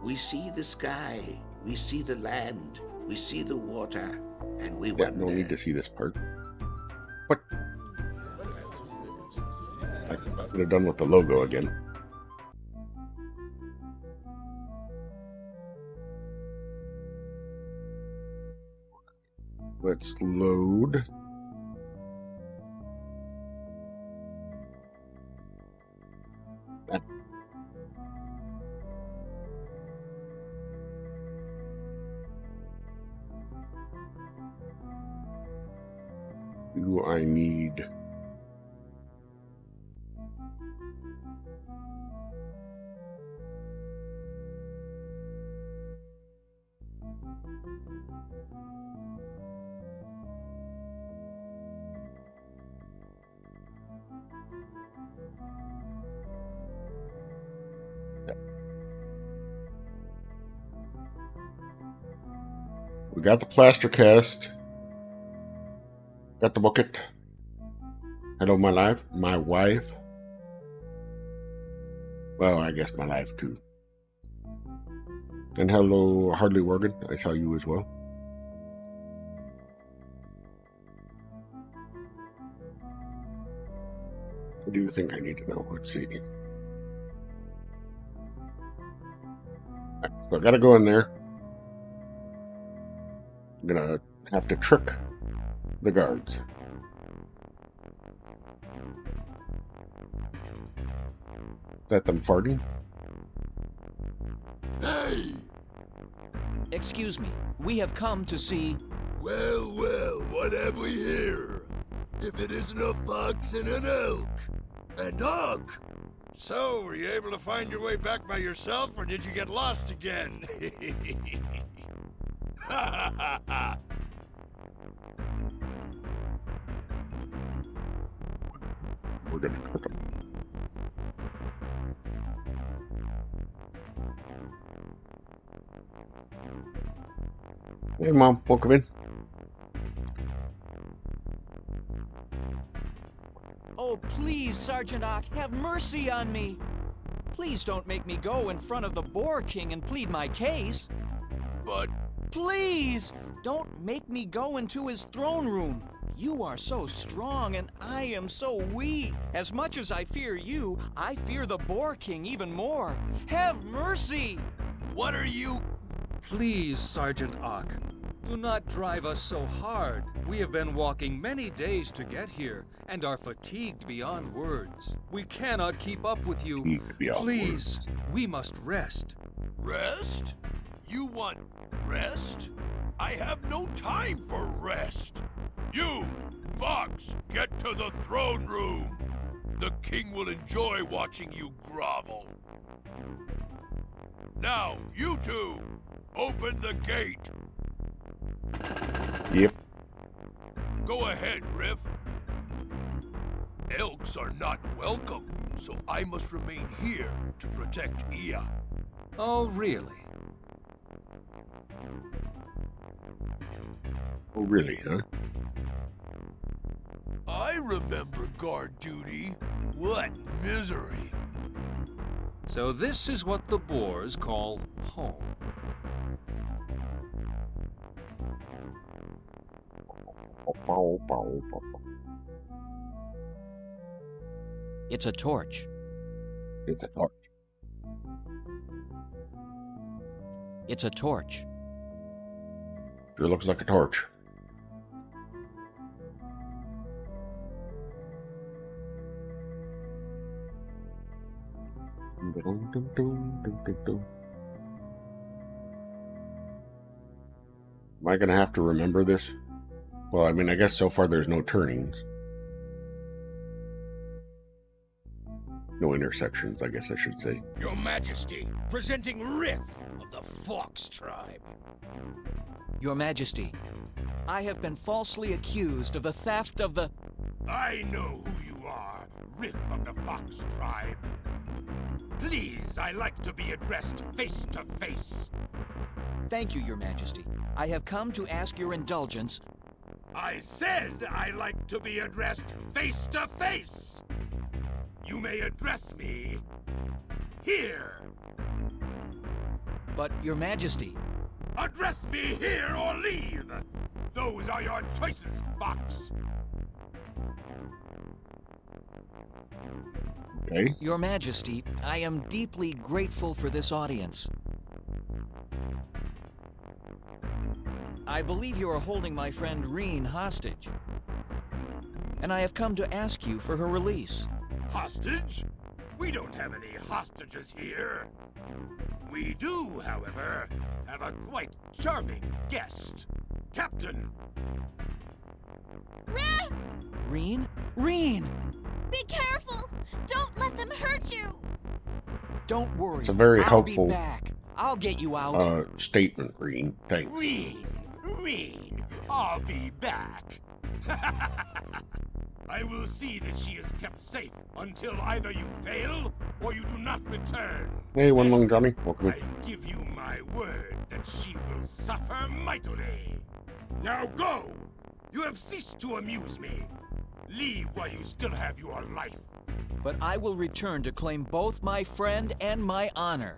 We see the sky, we see the land, we see the water, and we Yeah, wonder. no need to see this part. What? I could have done with the logo again. Let's load. Do I need... We got the plaster cast. Got the bucket. Hello, my wife. Well, I guess my life too. And hello, Hardly Worgan. I saw you as well. What do you think I need to know? Let's see. Right, so I gotta go in there. I'm gonna have to trick the guards. Is that them farting? Hey! Excuse me, we have come to see... Well, well, what have we here? If it isn't a fox and an elk. And Huck! So, were you able to find your way back by yourself, or did you get lost again? Ha ha ha! We're gonna trick them. Hey, Mom, welcome in. Oh, please, Sergeant Ock, have mercy on me. Please don't make me go in front of the Boar King and plead my case. But Please, don't make me go into his throne room. You are so strong and I am so weak. As much as I fear you, I fear the Boar King even more. Have mercy! what are you... Please, Sergeant Ock, do not drive us so hard. We have been walking many days to get here and are fatigued beyond words. We cannot keep up with you. Please, we must rest. Rest? You want rest? I have no time for rest. You, Fox, get to the throne room. The king will enjoy watching you grovel. Now, you two, open the gate. Yep. Go ahead, Riff. Elks are not welcome, so I must remain here to protect Ia. Oh, really? Oh, really, huh? I remember guard duty. What misery. So this is what the Boers call home. It's a torch. It's a torch. It's a torch. Sure looks like a torch. Am I gonna have to remember this? Well, I mean, I guess so far there's no turnings. No intersections, I guess I should say. Your Majesty, presenting Riff of the Fox tribe. Your Majesty, I have been falsely accused of the theft of the... I know who you are, Riff of the Fox tribe. Please, I like to be addressed face to face. Thank you, Your Majesty. I have come to ask your indulgence. I said I like to be addressed face to face. You may address me here. But, Your Majesty, Address me here or leave! Those are your choices, Fox! Okay. Your Majesty, I am deeply grateful for this audience. I believe you are holding my friend Rhene hostage. And I have come to ask you for her release. Hostage? We don't have any hostages here. We do, however, have a quite charming guest. Captain! Rhene! Rhene? Rhene! Be careful! Don't let them hurt you! Don't worry. It's a very I'll helpful be back. I'll get you out. statement, Rhene. Thanks. Rhene, I'll be back. I will see that she is kept safe until either you fail or you do not return. Hey, One Lung Johnny. Welcome I give you my word that she will suffer mightily. Now go! You have ceased to amuse me. Leave while you still have your life. But I will return to claim both my friend and my honor.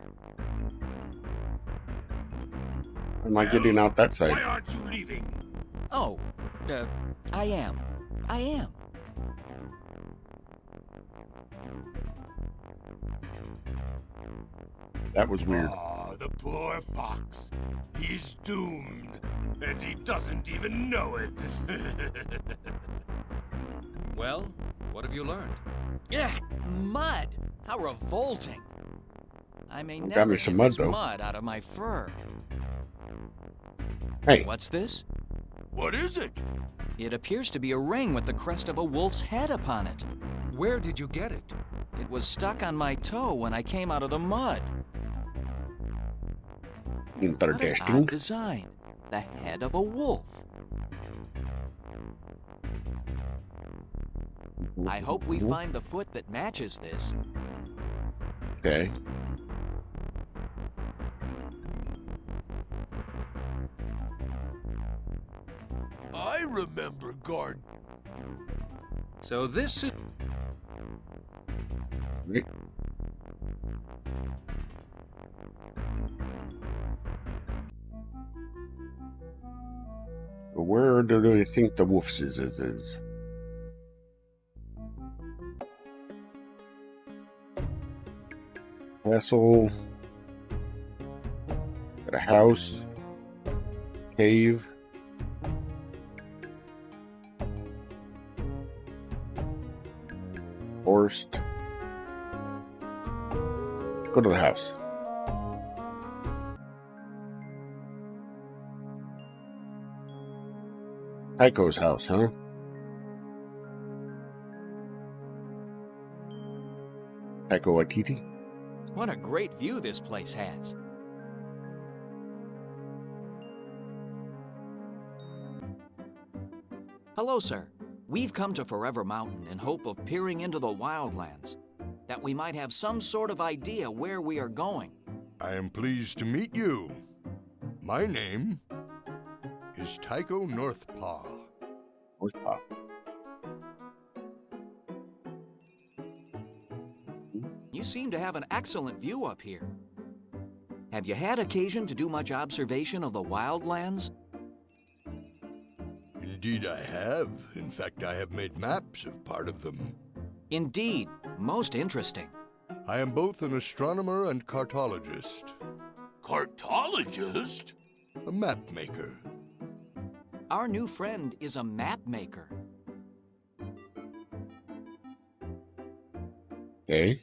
Am I getting out that Why side? aren't you leaving? Oh, I am. I am. That was weird. Ah, the poor fox. He's doomed, and he doesn't even know it. Well, what have you learned? Ugh, mud! How revolting! I may Got never me some get mud, this though. mud out of my fur. Hey, What's this? What is it? It appears to be a ring with the crest of a wolf's head upon it. Where did you get it? It was stuck on my toe when I came out of the mud. What an interesting. odd design. The head of a wolf. I hope we find the foot that matches this. Okay. I remember guard. So this is... Right. Where do they think the wolf's is? Castle. Got a house. Cave. Forest. Go to the house. Tycho's house, huh? Tycho Waititi? What a great view this place has. Hello, sir. We've come to Forever Mountain in hope of peering into the wildlands, that we might have some sort of idea where we are going. I am pleased to meet you. My name is Tycho Northpaw. Northpaw. You seem to have an excellent view up here. Have you had occasion to do much observation of the wildlands? Indeed I have. In fact, I have made maps of part of them. Indeed, most interesting. I am both an astronomer and cartologist. Cartologist? A map maker. Our new friend is a map maker. Okay.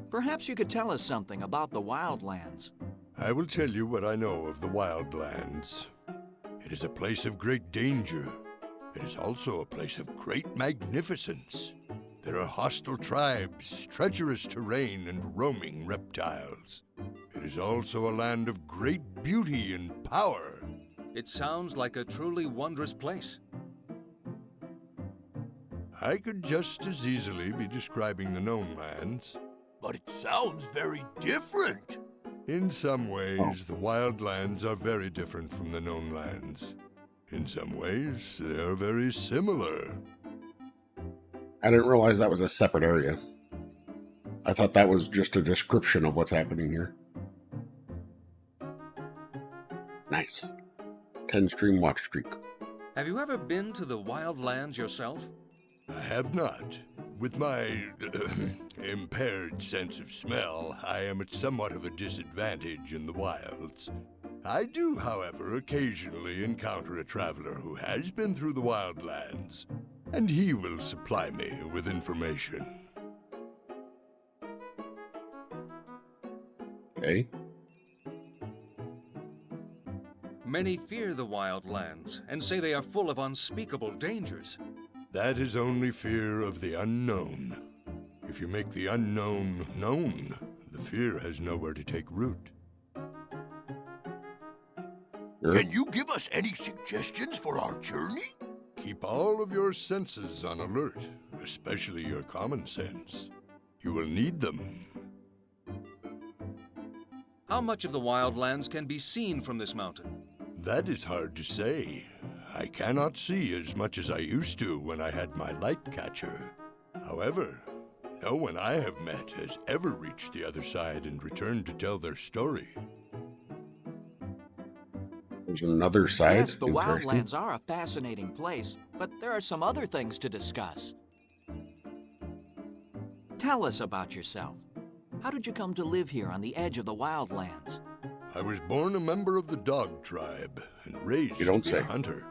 Perhaps you could tell us something about the wildlands. I will tell you what I know of the wildlands. It is a place of great danger. It is also a place of great magnificence. There are hostile tribes, treacherous terrain, and roaming reptiles. It is also a land of great beauty and power. It sounds like a truly wondrous place. I could just as easily be describing the known lands. But it sounds very different. In some ways, the wildlands are very different from the known lands. In some ways, they are very similar. I didn't realize that was a separate area. I thought that was just a description of what's happening here. Nice. 10 stream watch streak. Have you ever been to the wild lands yourself? I have not. With my impaired sense of smell, I am at somewhat of a disadvantage in the wilds. I do, however, occasionally encounter a traveler who has been through the wild lands, and he will supply me with information. Okay. Many fear the wild lands and say they are full of unspeakable dangers. That is only fear of the unknown. If you make the unknown known, the fear has nowhere to take root. Sure. Can you give us any suggestions for our journey? Keep all of your senses on alert, especially your common sense. You will need them. How much of the wild lands can be seen from this mountain? That is hard to say. I cannot see as much as I used to when I had my light catcher. However, no one I have met has ever reached the other side and returned to tell their story. There's another side. Yes, the Interesting. wildlands are a fascinating place, but there are some other things to discuss. Tell us about yourself. How did you come to live here on the edge of the wildlands? I was born a member of the dog tribe and raised You don't to be a say. hunter.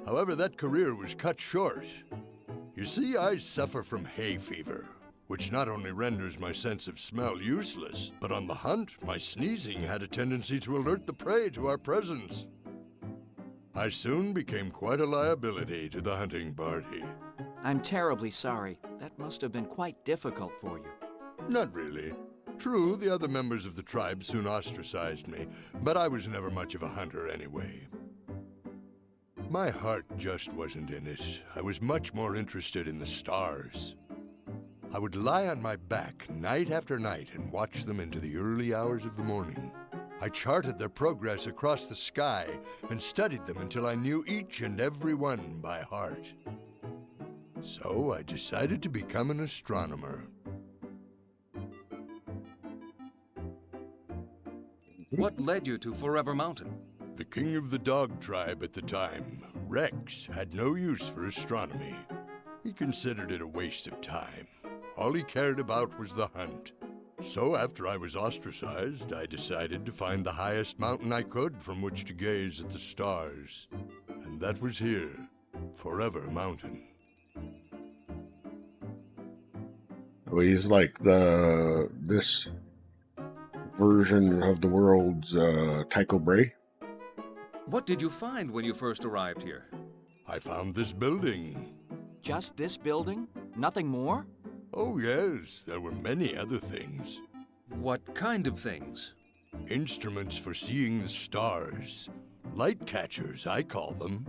However, that career was cut short. You see, I suffer from hay fever, which not only renders my sense of smell useless, but on the hunt, my sneezing had a tendency to alert the prey to our presence. I soon became quite a liability to the hunting party. I'm terribly sorry. That must have been quite difficult for you. Not really. True, the other members of the tribe soon ostracized me, but I was never much of a hunter anyway. My heart just wasn't in it. I was much more interested in the stars. I would lie on my back night after night and watch them into the early hours of the morning. I charted their progress across the sky and studied them until I knew each and every one by heart. So I decided to become an astronomer. What led you to Forever Mountain? The king of the dog tribe at the time, Rex, had no use for astronomy. He considered it a waste of time. All he cared about was the hunt. So after I was ostracized, I decided to find the highest mountain I could from which to gaze at the stars. And that was here, Forever Mountain. So he's like this version of the world's Tycho Brahe. What did you find when you first arrived here? I found this building. Just this building? Nothing more? Oh yes, there were many other things. What kind of things? Instruments for seeing the stars. Light catchers, I call them.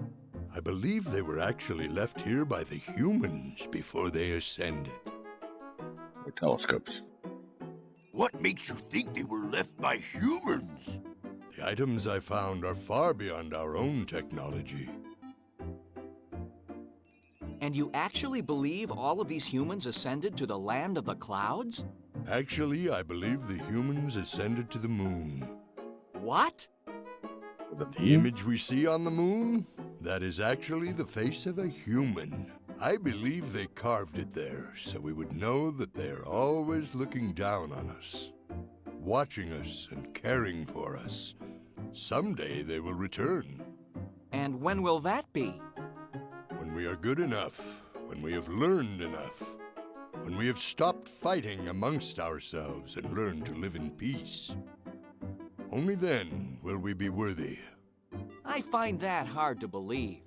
I believe they were actually left here by the humans before they ascended. Or telescopes. What makes you think they were left by humans? The items I found are far beyond our own technology. And you actually believe all of these humans ascended to the land of the clouds? Actually, I believe the humans ascended to the moon. What? The image we see on the moon? That is actually the face of a human. I believe they carved it there so we would know that they are always looking down on us, watching us and caring for us. Someday they will return. And when will that be? When we are good enough, when we have learned enough, when we have stopped fighting amongst ourselves and learned to live in peace. Only then will we be worthy. I find that hard to believe.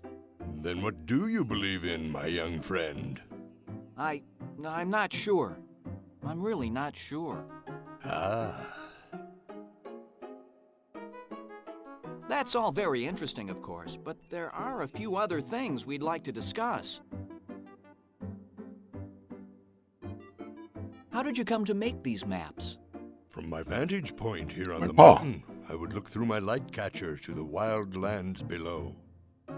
Then what do you believe in, my young friend? I'm not sure. I'm really not sure. Ah. That's all very interesting, of course, but there are a few other things we'd like to discuss. How did you come to make these maps? From my vantage point here on My the paw. mountain, I would look through my light catcher to the wild lands below.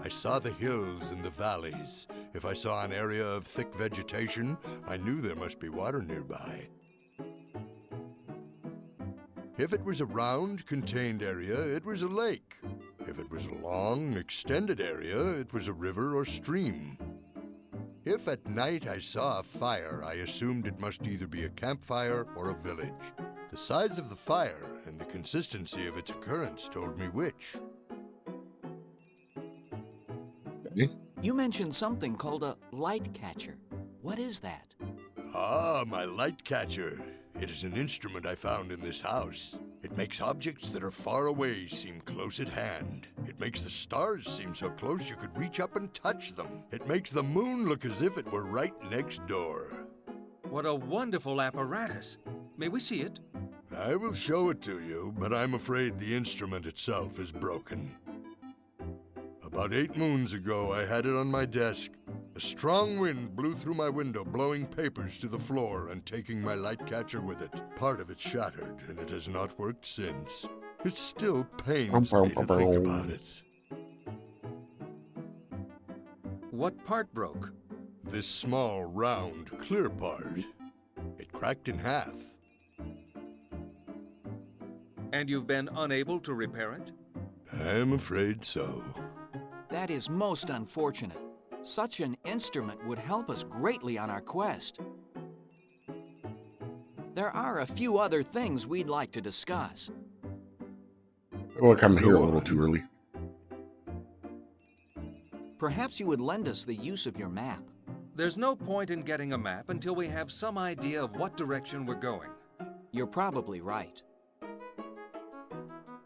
I saw the hills and the valleys. If I saw an area of thick vegetation, I knew there must be water nearby. If it was a round, contained area, it was a lake. If it was a long, extended area, it was a river or stream. If at night I saw a fire, I assumed it must either be a campfire or a village. The size of the fire and the consistency of its occurrence told me which. You mentioned something called a light catcher. What is that? Ah, my light catcher. It is an instrument I found in this house. It makes objects that are far away seem close at hand. It makes the stars seem so close you could reach up and touch them. It makes the moon look as if it were right next door. What a wonderful apparatus. May we see it? I will show it to you, but I'm afraid the instrument itself is broken. About 8 moons ago, I had it on my desk. A strong wind blew through my window, blowing papers to the floor and taking my light catcher with it. Part of it shattered, and it has not worked since. It still pains me to think about it. What part broke? This small, round, clear part. It cracked in half. And you've been unable to repair it? I'm afraid so. That is most unfortunate. Such an instrument would help us greatly on our quest. There are a few other things we'd like to discuss. Look, I'm here a little too early. Perhaps you would lend us the use of your map. There's no point in getting a map until we have some idea of what direction we're going. You're probably right.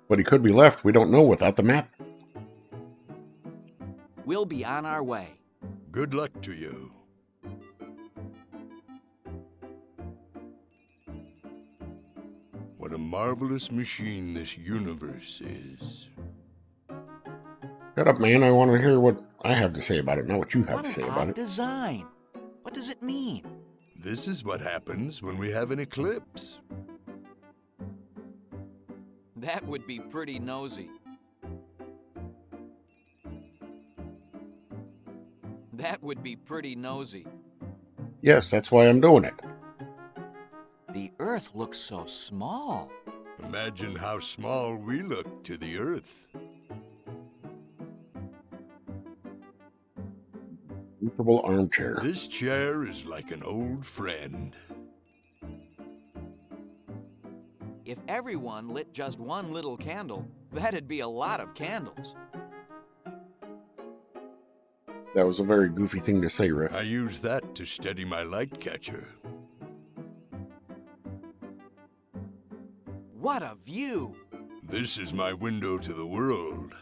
But he could be left. We don't know without the map. We'll be on our way. Good luck to you. What a marvelous machine this universe is. Shut up, man. I want to hear what I have to say about it, not what you have What to say an about odd it. design. What does it mean? This is what happens when we have an eclipse. That would be pretty nosy. That would be pretty nosy. Yes, that's why I'm doing it. The Earth looks so small. Imagine how small we look to the Earth. Comfortable armchair. This chair is like an old friend. If everyone lit just one little candle, that'd be a lot of candles. That was a very goofy thing to say, Riff. I use that to steady my light catcher. What a view! This is my window to the world.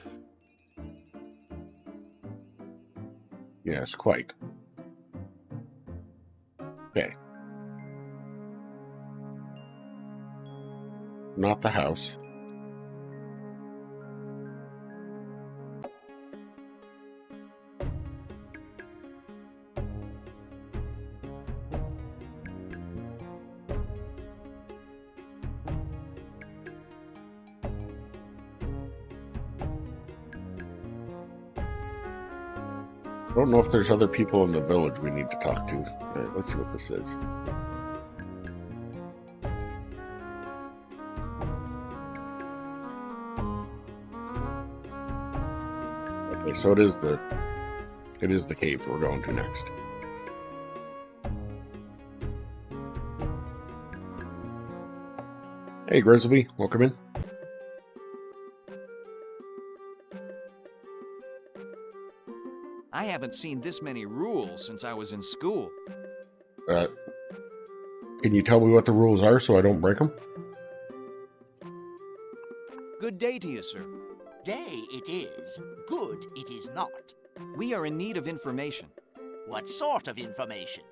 Yes, quite. Okay. Not the house. I don't know if there's other people in the village we need to talk to. All right, let's see what this is. Okay, so it is the cave we're going to next. Hey, Grizzly, welcome in. I haven't seen this many rules since I was in school. Can you tell me what the rules are so I don't break them? Good day to you, sir. Day it is, good it is not. We are in need of information. What sort of information?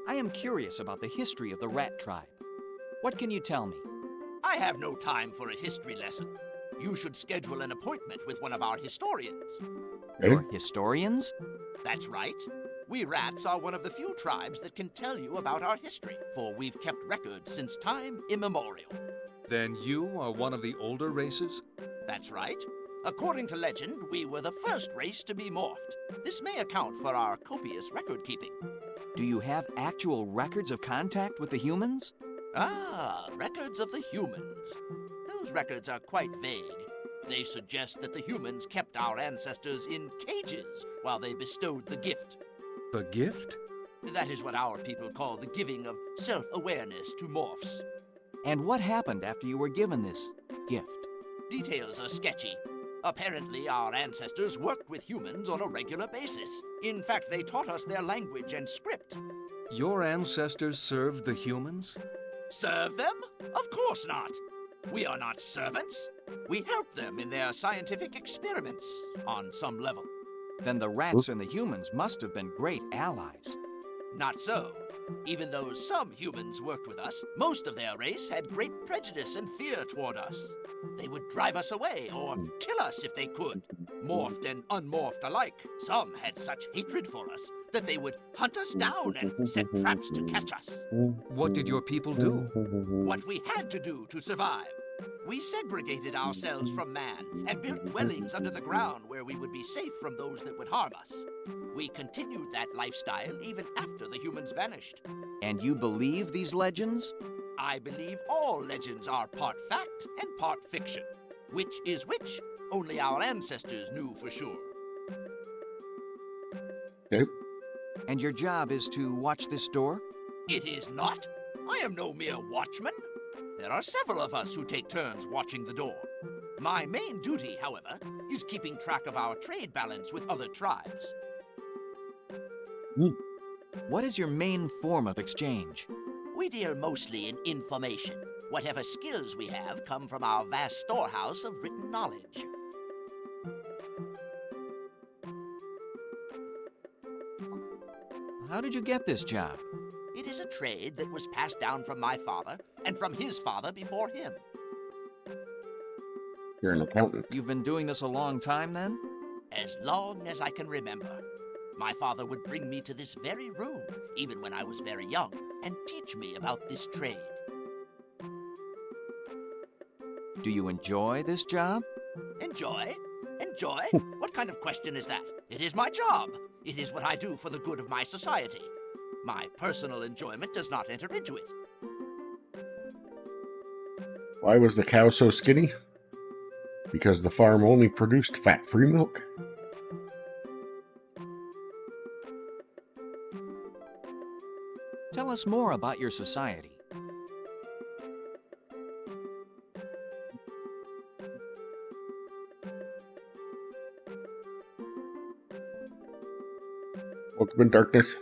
I am curious about the history of the rat tribe. What can you tell me? I have no time for a history lesson. You should schedule an appointment with one of our historians. Your historians? That's right. We rats are one of the few tribes that can tell you about our history, for we've kept records since time immemorial. Then you are one of the older races? That's right. According to legend, we were the first race to be morphed. This may account for our copious record keeping. Do you have actual records of contact with the humans? Ah, records of the humans. Those records are quite vague. They suggest that the humans kept our ancestors in cages while they bestowed the gift. The gift? That is what our people call the giving of self-awareness to morphs. And what happened after you were given this gift? Details are sketchy. Apparently, our ancestors worked with humans on a regular basis. In fact, they taught us their language and script. Your ancestors served the humans? Serve them? Of course not. We are not servants. We help them in their scientific experiments, on some level. Then the rats and the humans must have been great allies. Not so. Even though some humans worked with us, most of their race had great prejudice and fear toward us. They would drive us away or kill us if they could. Morphed and unmorphed alike, some had such hatred for us that they would hunt us down and set traps to catch us. What did your people do? What we had to do to survive. We segregated ourselves from man and built dwellings under the ground where we would be safe from those that would harm us. We continued that lifestyle even after the humans vanished. And you believe these legends? I believe all legends are part fact and part fiction. Which is which, only our ancestors knew for sure. Okay. And your job is to watch this door? It is not. I am no mere watchman. There are several of us who take turns watching the door. My main duty, however, is keeping track of our trade balance with other tribes. What is your main form of exchange? We deal mostly in information. Whatever skills we have come from our vast storehouse of written knowledge. How did you get this job? It is a trade that was passed down from my father and from his father before him. You're an accountant. You've been doing this a long time then? As long as I can remember. My father would bring me to this very room, even when I was very young, and teach me about this trade. Do you enjoy this job? Enjoy? Enjoy? What kind of question is that? It is my job. It is what I do for the good of my society. My personal enjoyment does not enter into it. Why was the cow so skinny? Because the farm only produced fat-free milk. Tell us more about your society. Welcome in darkness.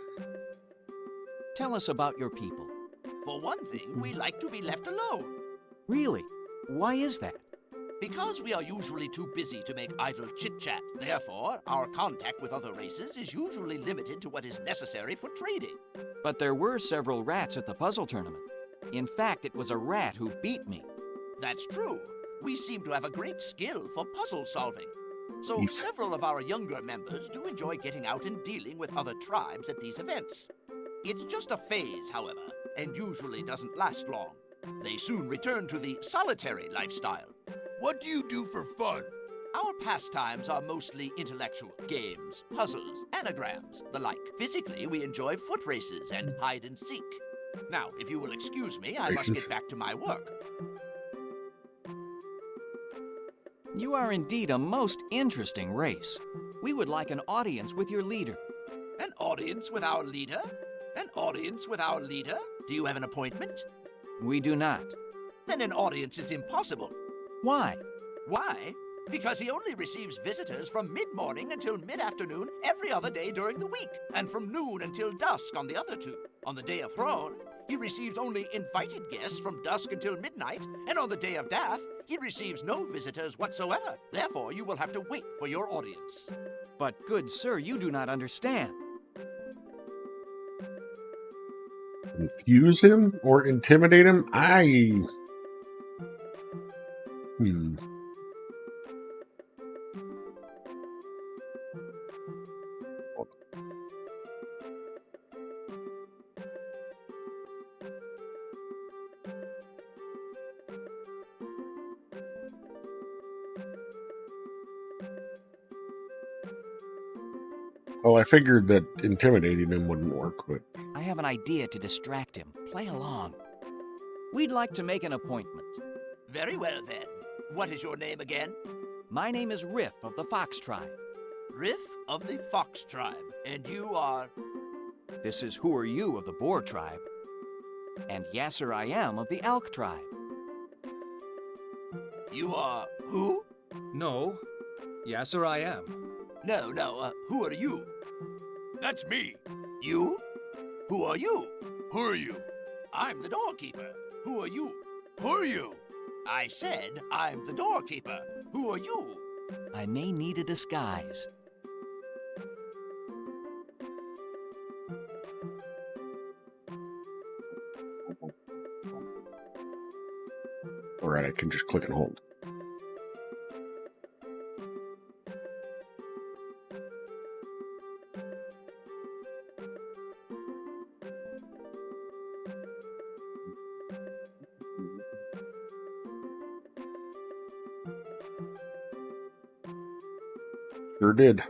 Tell us about your people. For one thing, we like to be left alone. Really? Why is that? Because we are usually too busy to make idle chit-chat. Therefore, our contact with other races is usually limited to what is necessary for trading. But there were several rats at the puzzle tournament. In fact, it was a rat who beat me. That's true. We seem to have a great skill for puzzle solving. So several of our younger members do enjoy getting out and dealing with other tribes at these events. It's just a phase, however, and usually doesn't last long. They soon return to the solitary lifestyle. What do you do for fun? Our pastimes are mostly intellectual. Games, puzzles, anagrams, the like. Physically, we enjoy foot races and hide and seek. Now, if you will excuse me, I must get back to my work. You are indeed a most interesting race. We would like an audience with your leader. An audience with our leader? An audience with our leader? Do you have an appointment? We do not. Then an audience is impossible. Why? Why? Because he only receives visitors from mid-morning until mid-afternoon every other day during the week, and from noon until dusk on the other two. On the day of Rhene, he receives only invited guests from dusk until midnight, and on the day of Death, he receives no visitors whatsoever. Therefore, you will have to wait for your audience. But, good sir, you do not understand. Confuse him or intimidate him? Well, I figured that intimidating him wouldn't work, but... I have an idea to distract him. Play along. We'd like to make an appointment. Very well, then. What is your name again? My name is Riff of the Fox Tribe. Riff of the Fox Tribe. And you are... This is Who Are You of the Boar Tribe. And Yasser I Am of the Elk Tribe. You are who? No. Yasser I am. No, who are you? That's me. You? Who are you? Who are you? I'm the doorkeeper. Who are you? Who are you? I said I'm the doorkeeper. Who are you? I may need a disguise. Alright, I can just click and hold. Sure did.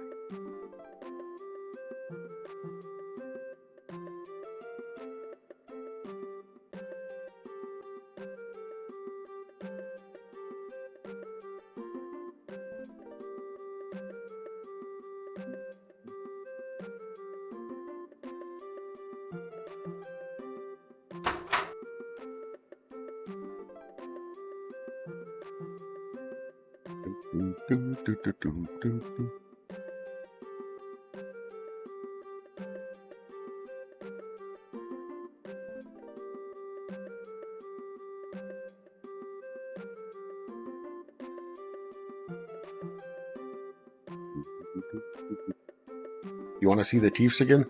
You want to see the Chiefs again?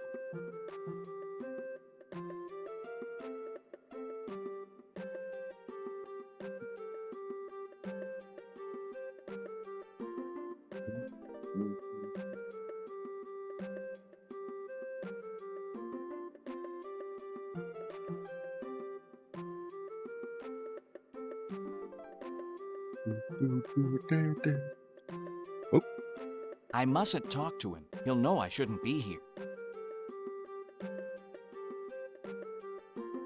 Oh, I mustn't talk to him. He'll know I shouldn't be here.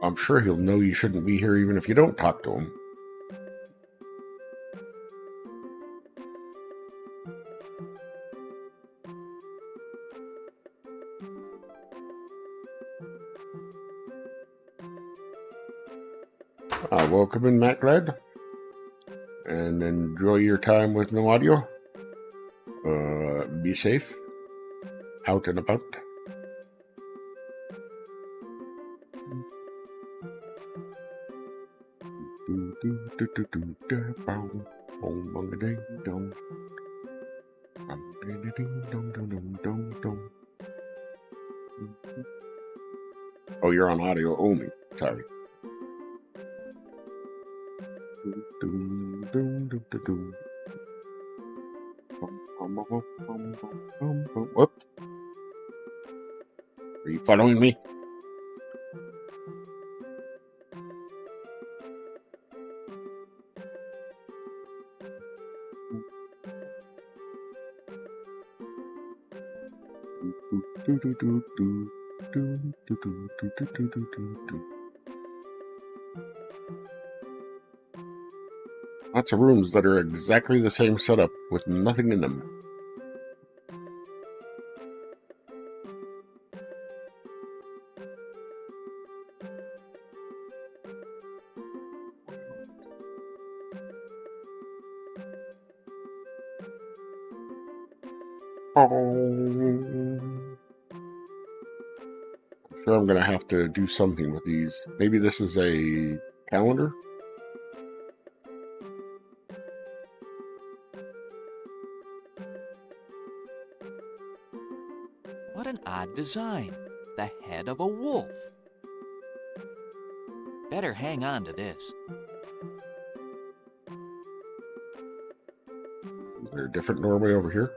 I'm sure he'll know you shouldn't be here even if you don't talk to him. Welcome in, Matt Glad. And enjoy your time with no audio. Be safe. Out and about. Oh, you're on audio only. Sorry. Whoop. Are you following me? Lots of rooms that are exactly the same setup with nothing in them. Sure, I'm gonna have to do something with these. Maybe this is a calendar? What an odd design. The head of a wolf. Better hang on to this. Is there a different doorway over here?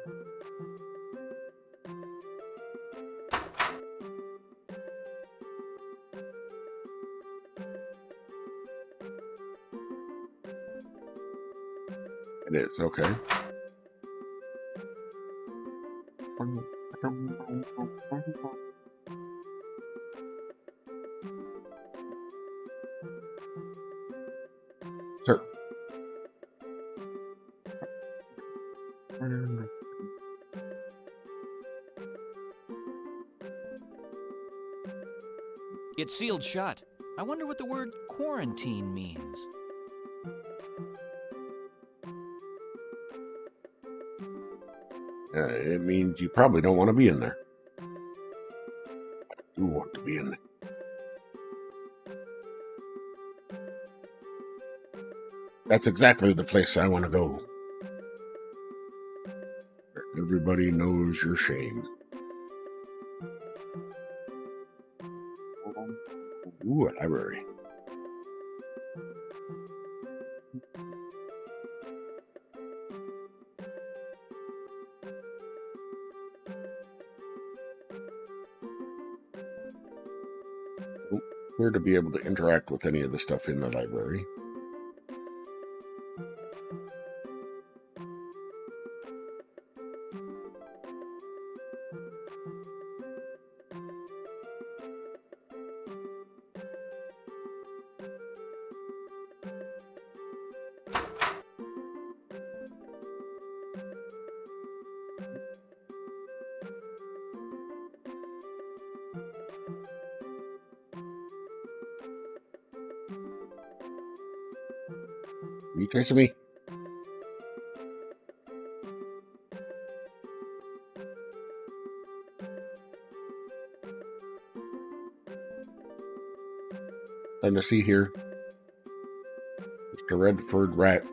It is, okay. Sir. It's sealed shut. I wonder what the word quarantine means. It means you probably don't want to be in there. You want to be in there. That's exactly the place I want to go. Where everybody knows your shame. Ooh, a library. Don't appear to be able to interact with any of the stuff in the library. Are you chasing me? Nothing to see here. Just a red-furred rat.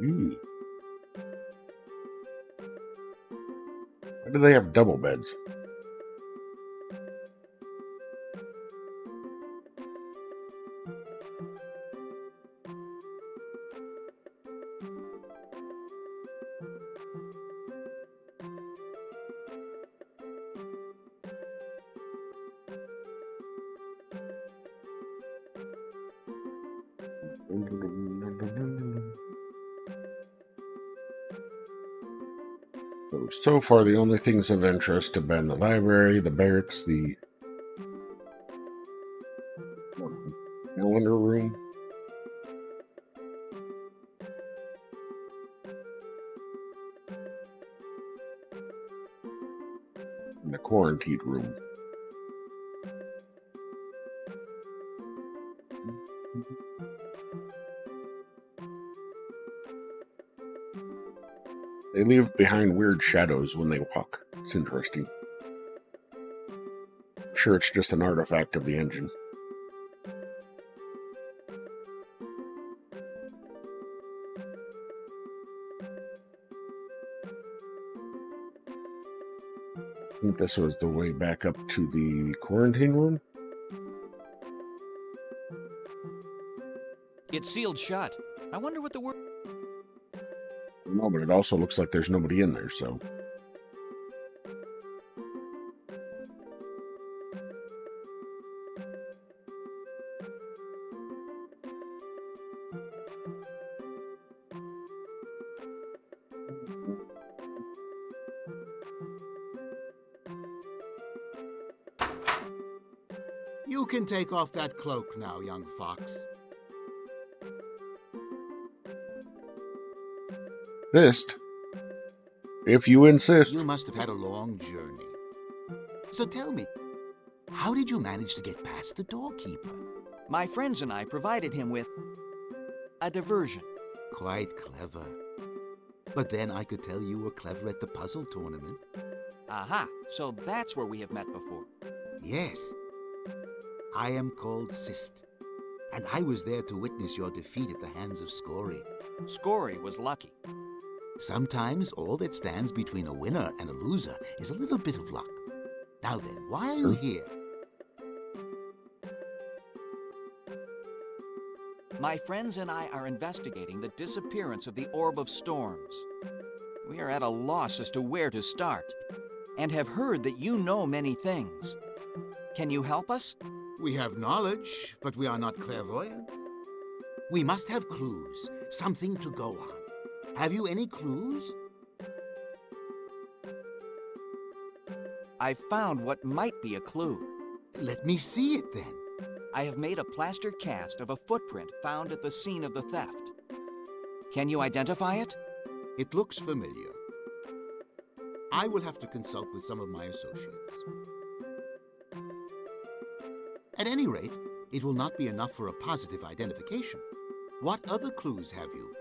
Ooh. Why do they have double beds? So far, the only things of interest have been the library, the barracks, the calendar room, and the quarantine room. They leave behind weird shadows when they walk. It's interesting. I'm sure it's just an artifact of the engine. I think this was the way back up to the quarantine room. It's sealed shut. I wonder what the word... No, but it also looks like there's nobody in there, so... You can take off that cloak now, young fox. Fist. If you insist. You must have had a long journey. So tell me, how did you manage to get past the doorkeeper? My friends and I provided him with a diversion. Quite clever. But then I could tell you were clever at the puzzle tournament. Aha, so that's where we have met before. Yes. I am called Sist, and I was there to witness your defeat at the hands of Scory. Scory was lucky. Sometimes all that stands between a winner and a loser is a little bit of luck. Now then, why are you here? My friends and I are investigating the disappearance of the Orb of Storms. We are at a loss as to where to start, and have heard that you know many things. Can you help us? We have knowledge, but we are not clairvoyant. We must have clues, something to go on. Have you any clues? I found what might be a clue. Let me see it then. I have made a plaster cast of a footprint found at the scene of the theft. Can you identify it? It looks familiar. I will have to consult with some of my associates. At any rate, it will not be enough for a positive identification. What other clues have you?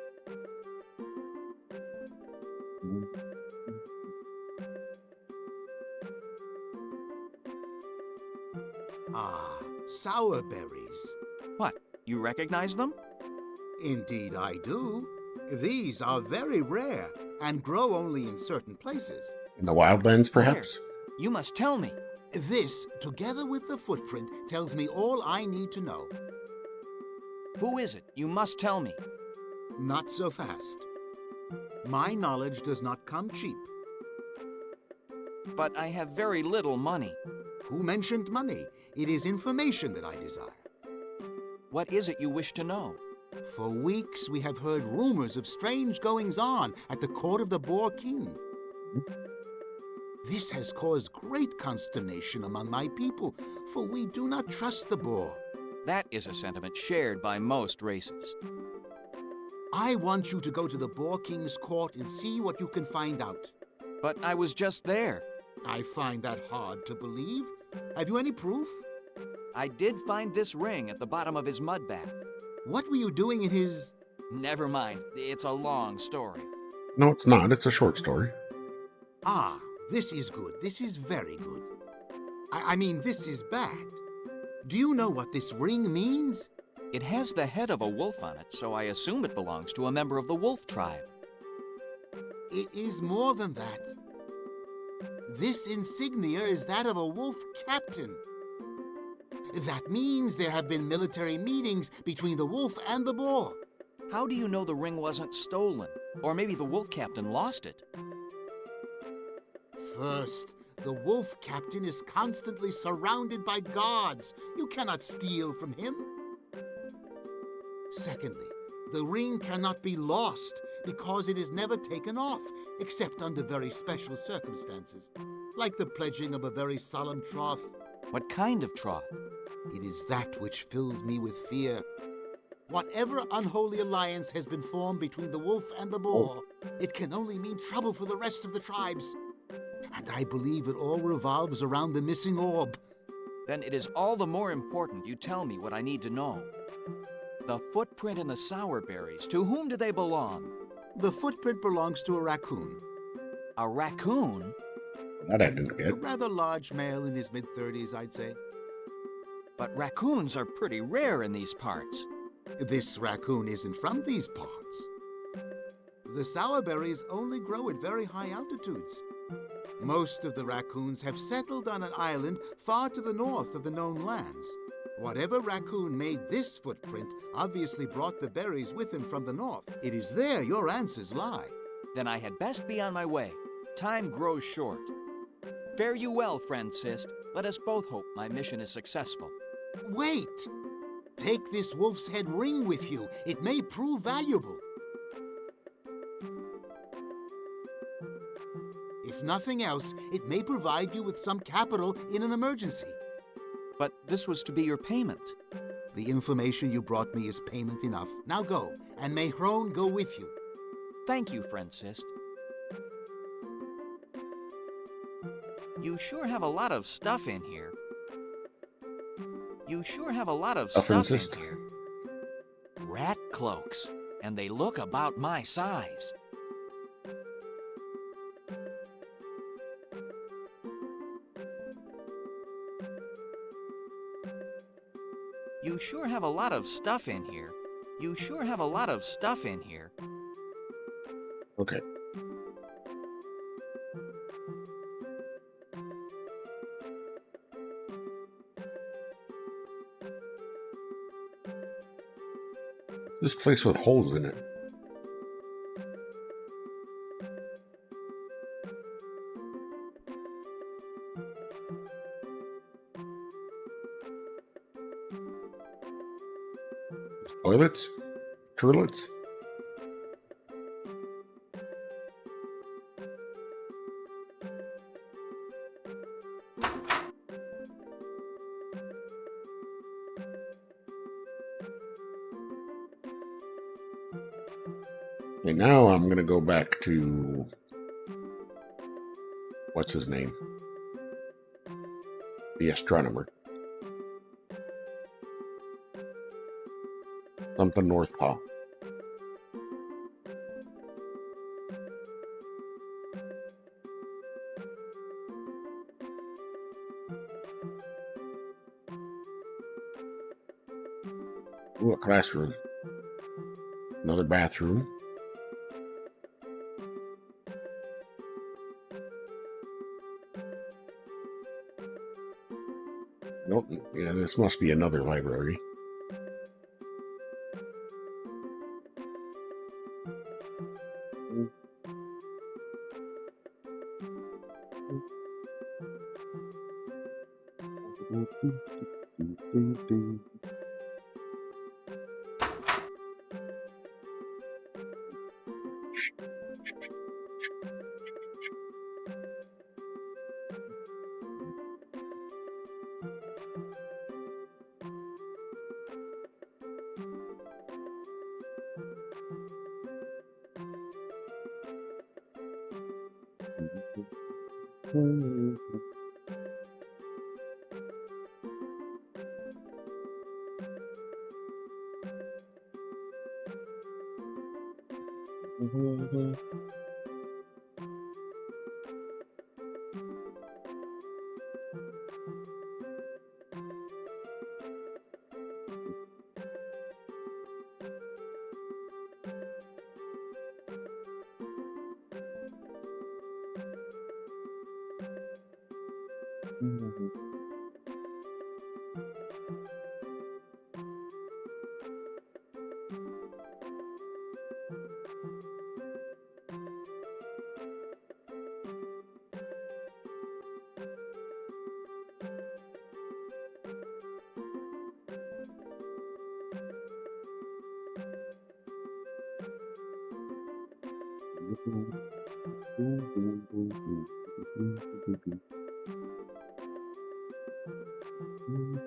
Ah, sour berries. What, you recognize them? Indeed I do. These are very rare and grow only in certain places. In the wildlands, perhaps? Where? You must tell me. This, together with the footprint, tells me all I need to know. Who is it? You must tell me. Not so fast. My knowledge does not come cheap. But I have very little money. Who mentioned money? It is information that I desire. What is it you wish to know? For weeks we have heard rumors of strange goings-on at the court of the Boar King. This has caused great consternation among my people, for we do not trust the boar. That is a sentiment shared by most races. I want you to go to the Boar King's court and see what you can find out. But I was just there. I find that hard to believe. Have you any proof? I did find this ring at the bottom of his mud bath. What were you doing in his... Never mind. It's a long story. No, it's not. It's a short story. Ah, this is good. This is very good. I mean, this is bad. Do you know what this ring means? It has the head of a wolf on it, so I assume it belongs to a member of the wolf tribe. It is more than that. This insignia is that of a wolf captain. That means there have been military meetings between the wolf and the boar. How do you know the ring wasn't stolen? Or maybe the wolf captain lost it? First, the wolf captain is constantly surrounded by guards. You cannot steal from him. Secondly, the ring cannot be lost because it is never taken off, except under very special circumstances, like the pledging of a very solemn troth. What kind of troth? It is that which fills me with fear. Whatever unholy alliance has been formed between the wolf and the boar, it can only mean trouble for the rest of the tribes. And I believe it all revolves around the missing orb. Then it is all the more important you tell me what I need to know. The footprint and the sour berries, to whom do they belong? The footprint belongs to a raccoon. A raccoon? That I didn't A get. rather large male in his mid-30s, I'd say. But raccoons are pretty rare in these parts. This raccoon isn't from these parts. The sour berries only grow at very high altitudes. Most of the raccoons have settled on an island far to the north of the known lands. Whatever raccoon made this footprint obviously brought the berries with him from the north. It is there your answers lie. Then I had best be on my way. Time grows short. Fare you well, friend Sist. Let us both hope my mission is successful. Wait! Take this wolf's head ring with you. It may prove valuable. If nothing else, it may provide you with some capital in an emergency. But this was to be your payment. The information you brought me is payment enough. Now go, and may Rhene go with you. Thank you, friend Sist. You sure have a lot of stuff in here. You sure have a lot of Stuff stuff insist. in here. Rat cloaks, and they look about my size. You sure have a lot of stuff in here. You sure have a lot of stuff in here. Okay. This place with holes in it. Toilets? Toilets? Okay, now I'm going to go back to... What's his name? The astronomer. Something North Paw. Ooh, a classroom. Another bathroom. Nope. Yeah, this must be another library.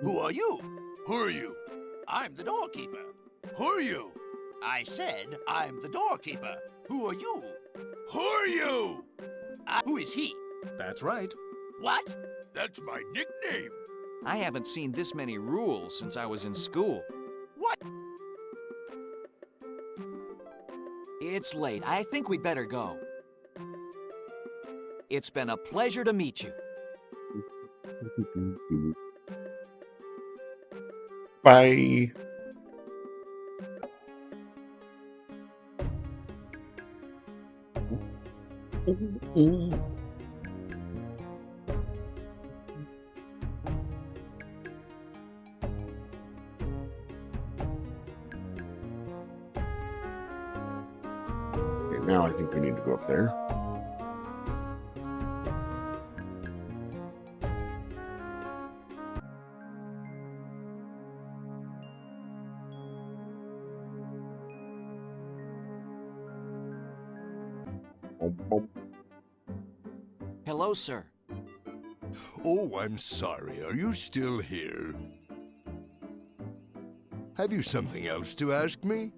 Who are you? Who are you? I'm the doorkeeper. Who are you? I said I'm the doorkeeper. Who are you? Who are you? Who is he? That's right. What? That's my nickname. I haven't seen this many rules since I was in school. What? It's late. I think we'd better go. It's been a pleasure to meet you. Bye. Okay, now I think we need to go up there. Hello, sir. Oh, I'm sorry. Are you still here? Have you something else to ask me?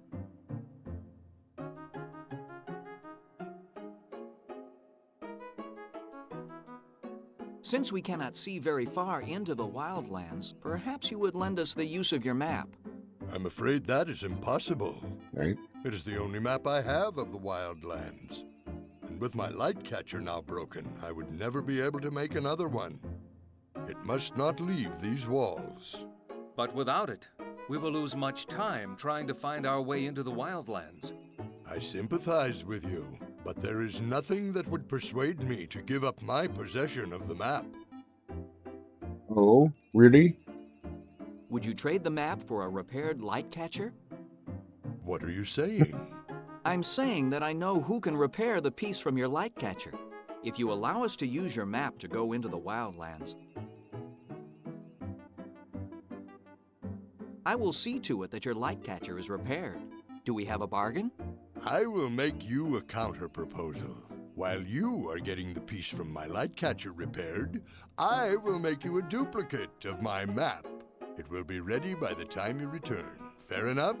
Since we cannot see very far into the wildlands, perhaps you would lend us the use of your map. I'm afraid that is impossible. Right? It is the only map I have of the wildlands. And with my light catcher now broken, I would never be able to make another one. It must not leave these walls. But without it, we will lose much time trying to find our way into the wildlands. I sympathize with you, but there is nothing that would persuade me to give up my possession of the map. Oh, really? Would you trade the map for a repaired light catcher? What are you saying? I'm saying that I know who can repair the piece from your light catcher. If you allow us to use your map to go into the wildlands, I will see to it that your light catcher is repaired. Do we have a bargain? I will make you a counter proposal. While you are getting the piece from my light catcher repaired, I will make you a duplicate of my map. It will be ready by the time you return. Fair enough?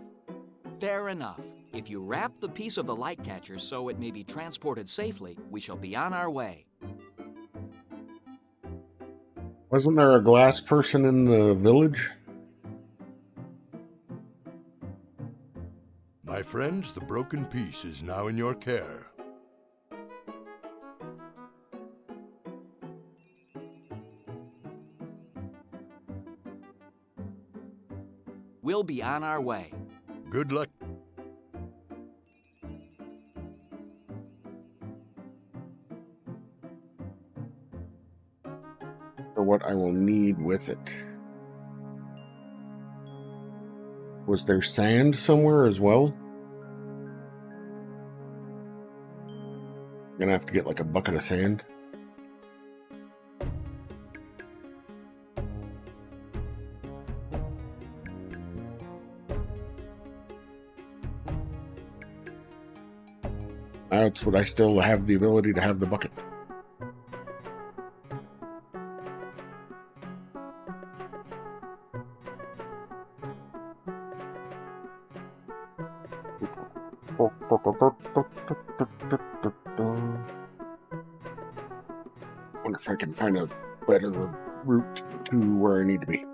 Fair enough. If you wrap the piece of the light catcher so it may be transported safely, we shall be on our way. Wasn't there a glass person in the village? My friends, the broken piece is now in your care. We'll be on our way. Good luck. For what I will need with it. Was there sand somewhere as well? Gonna have to get like a bucket of sand. That's what I still have the ability to have the bucket. Wonder if I can find a better route to where I need to be.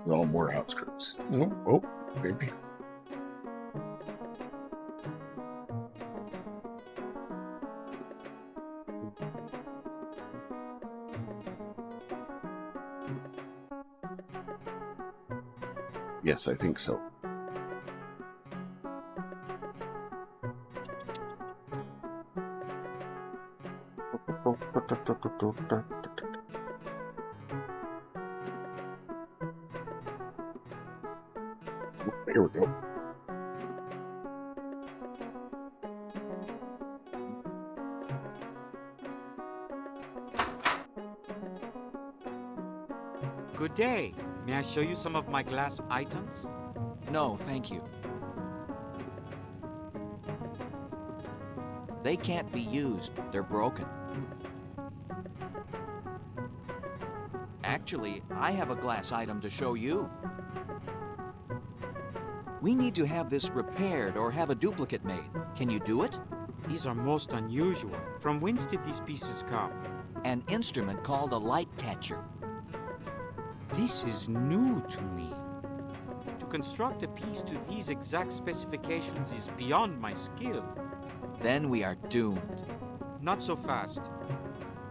All more outskirts. Oh, maybe. Yes, I think so. Here we go. Good day. May I show you some of my glass items? No, thank you. They can't be used. They're broken. Actually, I have a glass item to show you. We need to have this repaired or have a duplicate made. Can you do it? These are most unusual. From whence did these pieces come? An instrument called a light catcher. This is new to me. To construct a piece to these exact specifications is beyond my skill. Then we are doomed. Not so fast.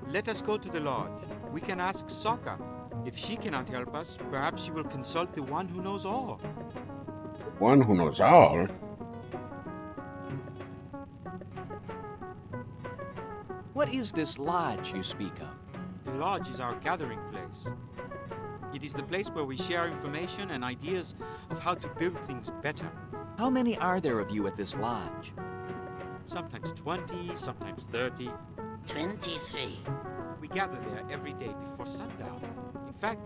Let us go to the lodge. We can ask Sokka. If she cannot help us, perhaps she will consult the one who knows all. One who knows all. What is this lodge you speak of? The lodge is our gathering place. It is the place where we share information and ideas of how to build things better. How many are there of you at this lodge? Sometimes 20, sometimes 30. 23. We gather there every day before sundown. In fact,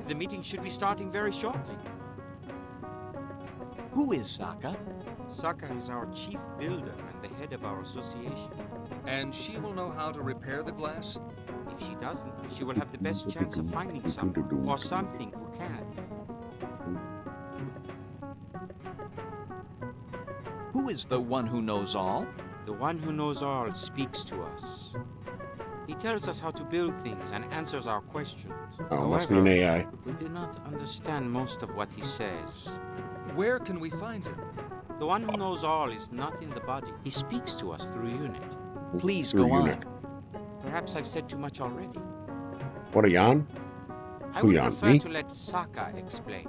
the meeting should be starting very shortly. Who is Sokka? Sokka is our chief builder and the head of our association. And she will know how to repair the glass? If she doesn't, she will have the best chance of finding someone or something who can. Who is the one who knows all? The one who knows all speaks to us. He tells us how to build things and answers our questions. Oh, must be an AI. We do not understand most of what he says. Where can we find him? The one who knows all is not in the body. He speaks to us through unit. Please go on. Perhaps I've said too much already. What a yawn? I Who would yawn? prefer Me? to let Sokka explain.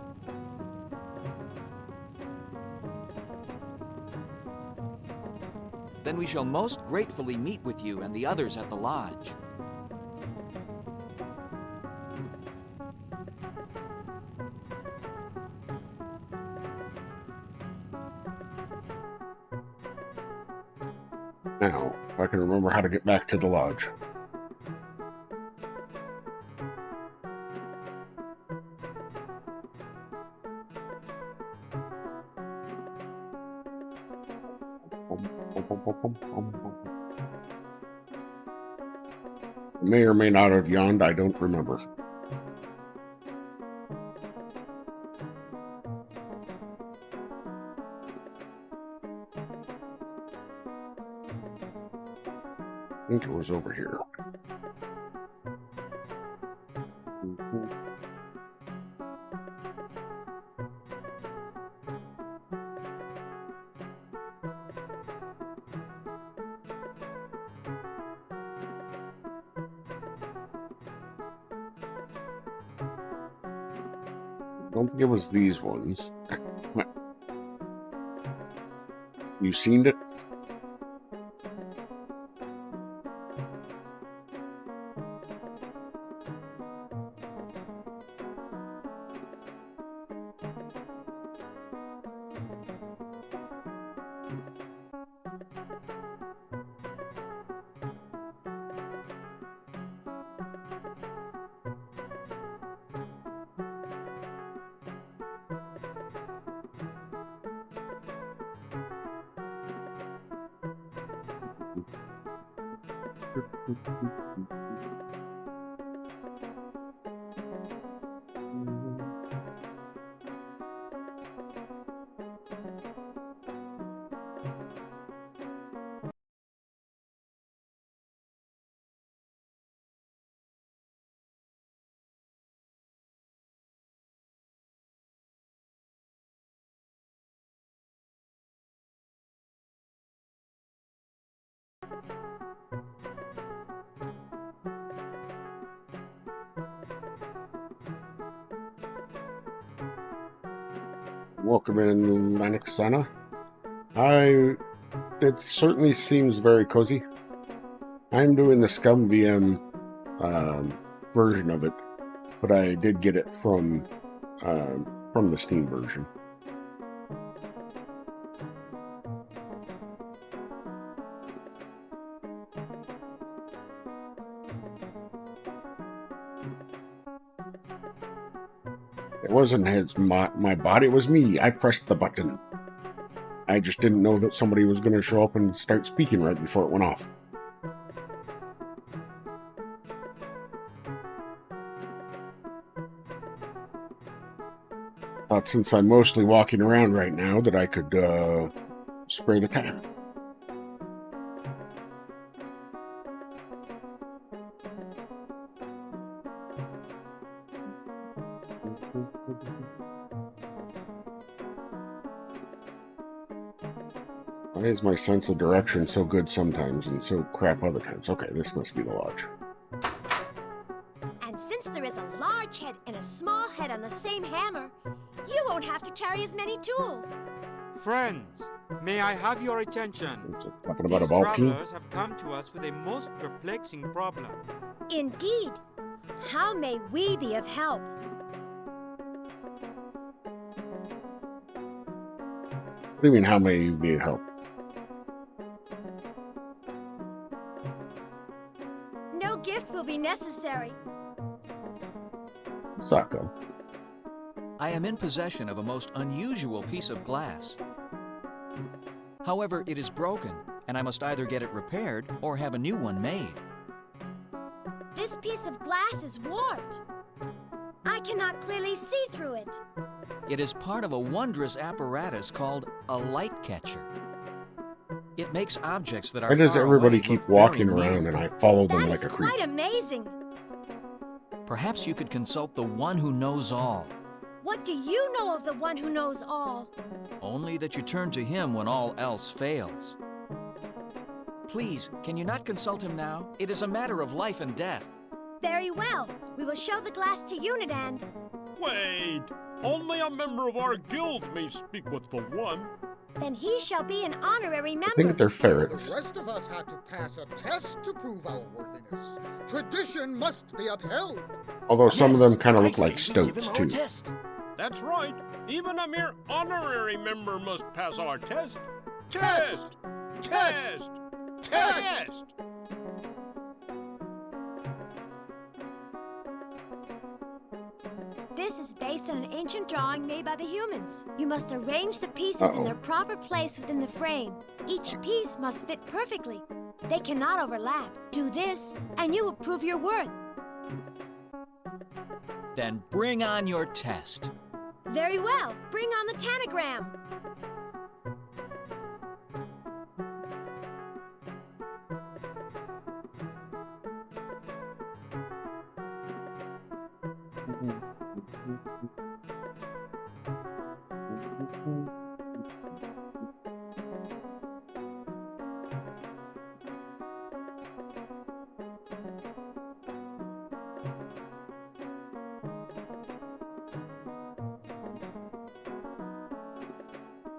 then we shall most gratefully meet with you and the others at the lodge. Now, if I can remember how to get back to the lodge. May or may not have yawned, I don't remember. I think it was over here. I don't think it was these ones. You seen it? Welcome in, Lanixana. It certainly seems very cozy. I'm doing the Scum VM version of it, but I did get it from the Steam version. It wasn't my bot, it was me. I pressed the button. I just didn't know that somebody was going to show up and start speaking right before it went off. Thought since I'm mostly walking around right now that I could spare the time. Why is my sense of direction so good sometimes and so crap other times? Okay, this must be the lodge. And since there is a large head and a small head on the same hammer, you won't have to carry as many tools. Friends, may I have your attention? Talking about These a ball peen? travelers have come to us with a most perplexing problem. Indeed. How may we be of help? What do you mean, how may you be of help? No gift will be necessary. Sako. I am in possession of a most unusual piece of glass. However, it is broken, and I must either get it repaired or have a new one made. This piece of glass is warped. I cannot clearly see through it. It is part of a wondrous apparatus called a light catcher. It makes objects that are Why does far everybody away keep look very walking near. around and I follow them That like is a creep? quite amazing. Perhaps you could consult the one who knows all. What do you know of the one who knows all? Only that you turn to him when all else fails. Please, can you not consult him now? It is a matter of life and death. Very well. We will show the glass to Unit and... Wait! Only a member of our guild may speak with the one. Then he shall be an honorary member. I think they're ferrets. The rest of us had to pass a test to prove our worthiness. Tradition must be upheld. Although some of them kind of I look like say we give stoats, him our too. test. That's right. Even a mere honorary member must pass our test. Test! Test! Test! This is based on an ancient drawing made by the humans. You must arrange the pieces in their proper place within the frame. Each piece must fit perfectly. They cannot overlap. Do this, and you will prove your worth. Then bring on your test. Very well. Bring on the tanagram.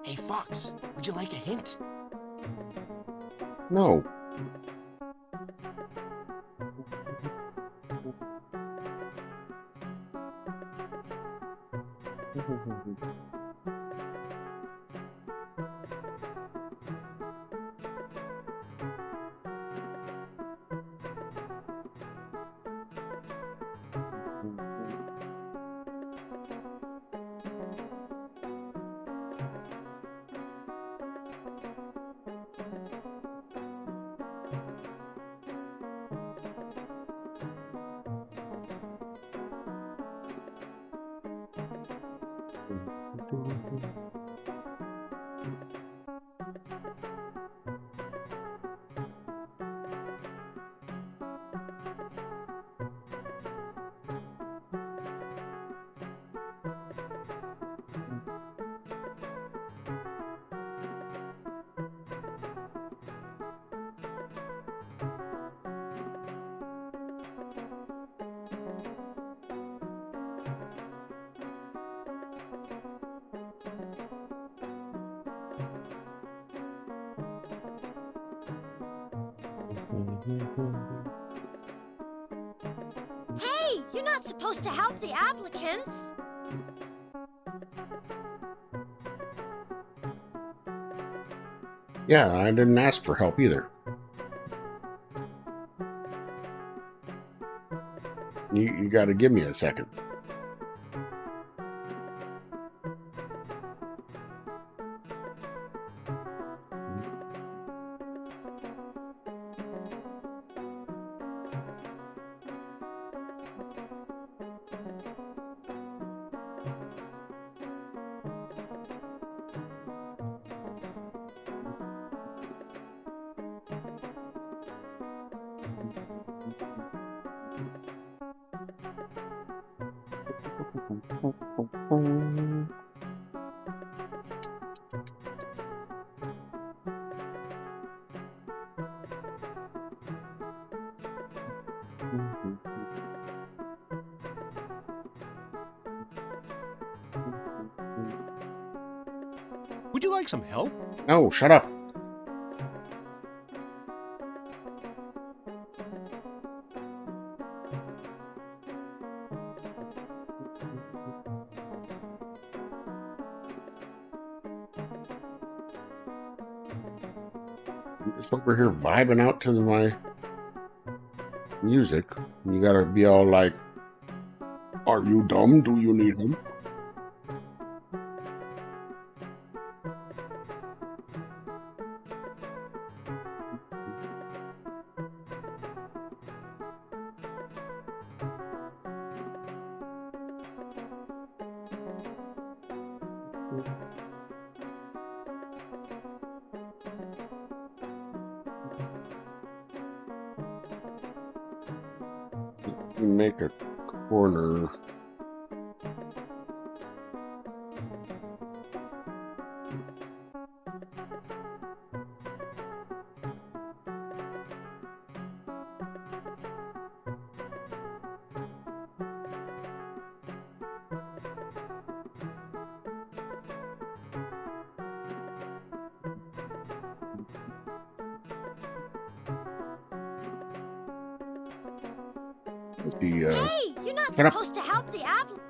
Hey, Fox, would you like a hint? No. Hey, you're not supposed to help the applicants. Yeah, I didn't ask for help either. You got to give me a second. Would you like some help? No, shut up. I'm just over here vibing out to my music. You gotta be all like, are you dumb? Do you need help? Make a corner. with the Hey, you're not Get up. supposed to help the apple.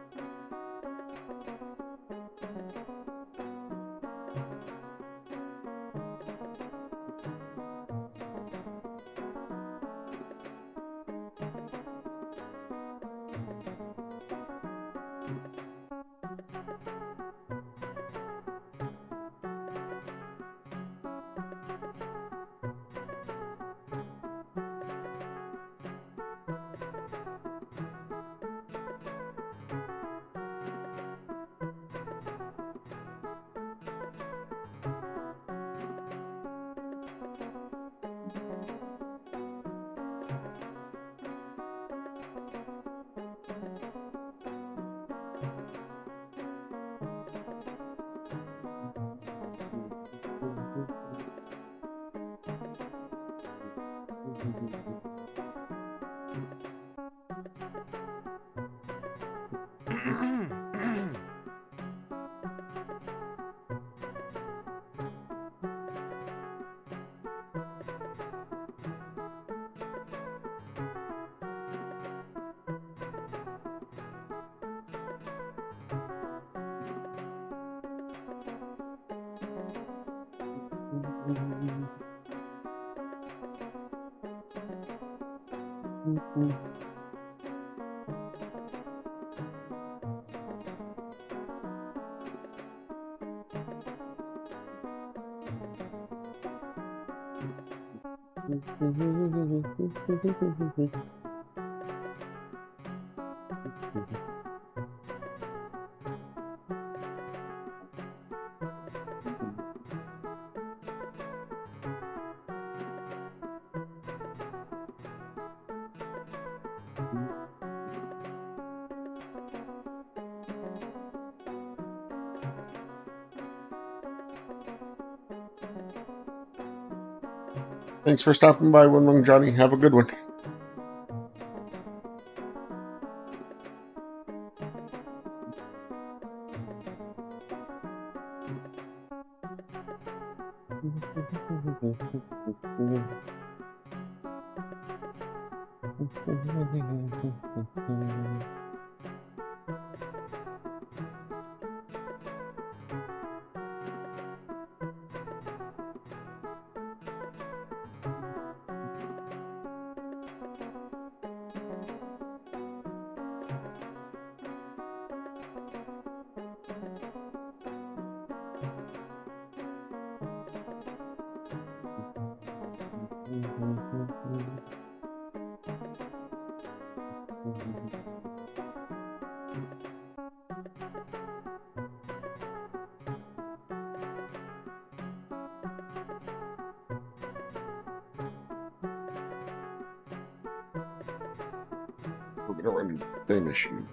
Thanks for stopping by, Wing Johnny. Have a good one. We're gonna run the machine.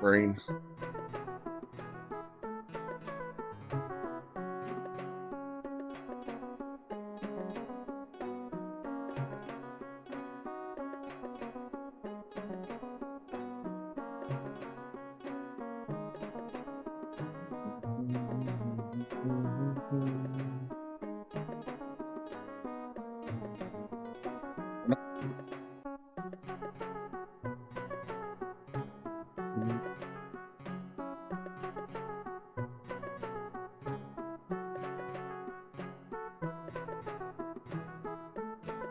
Rhene.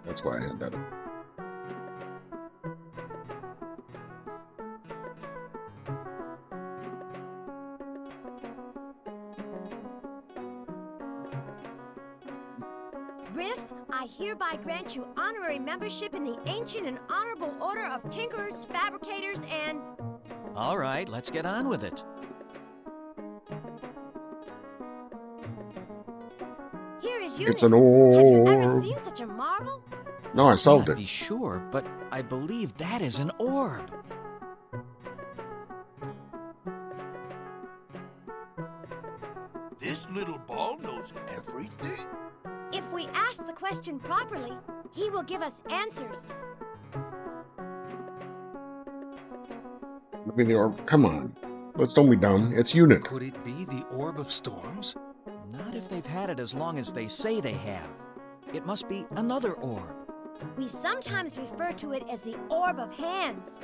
That's why I had that. Riff, I hereby grant you honorary membership in the Ancient and Honorable Order of Tinkerers, Fabricators, and... All right, let's get on with it. Here is It's Eunice. an Have you ever orb. seen such a marvel? No, I solved Not it. be sure, but I believe that is an orb. This little ball knows everything? If we ask the question properly, he will give us answers. Maybe the orb. Come on. Let's don't be dumb. It's unit. Could it be the Orb of Storms? Not if they've had it as long as they say they have. It must be another orb. We sometimes refer to it as the Orb of Hands.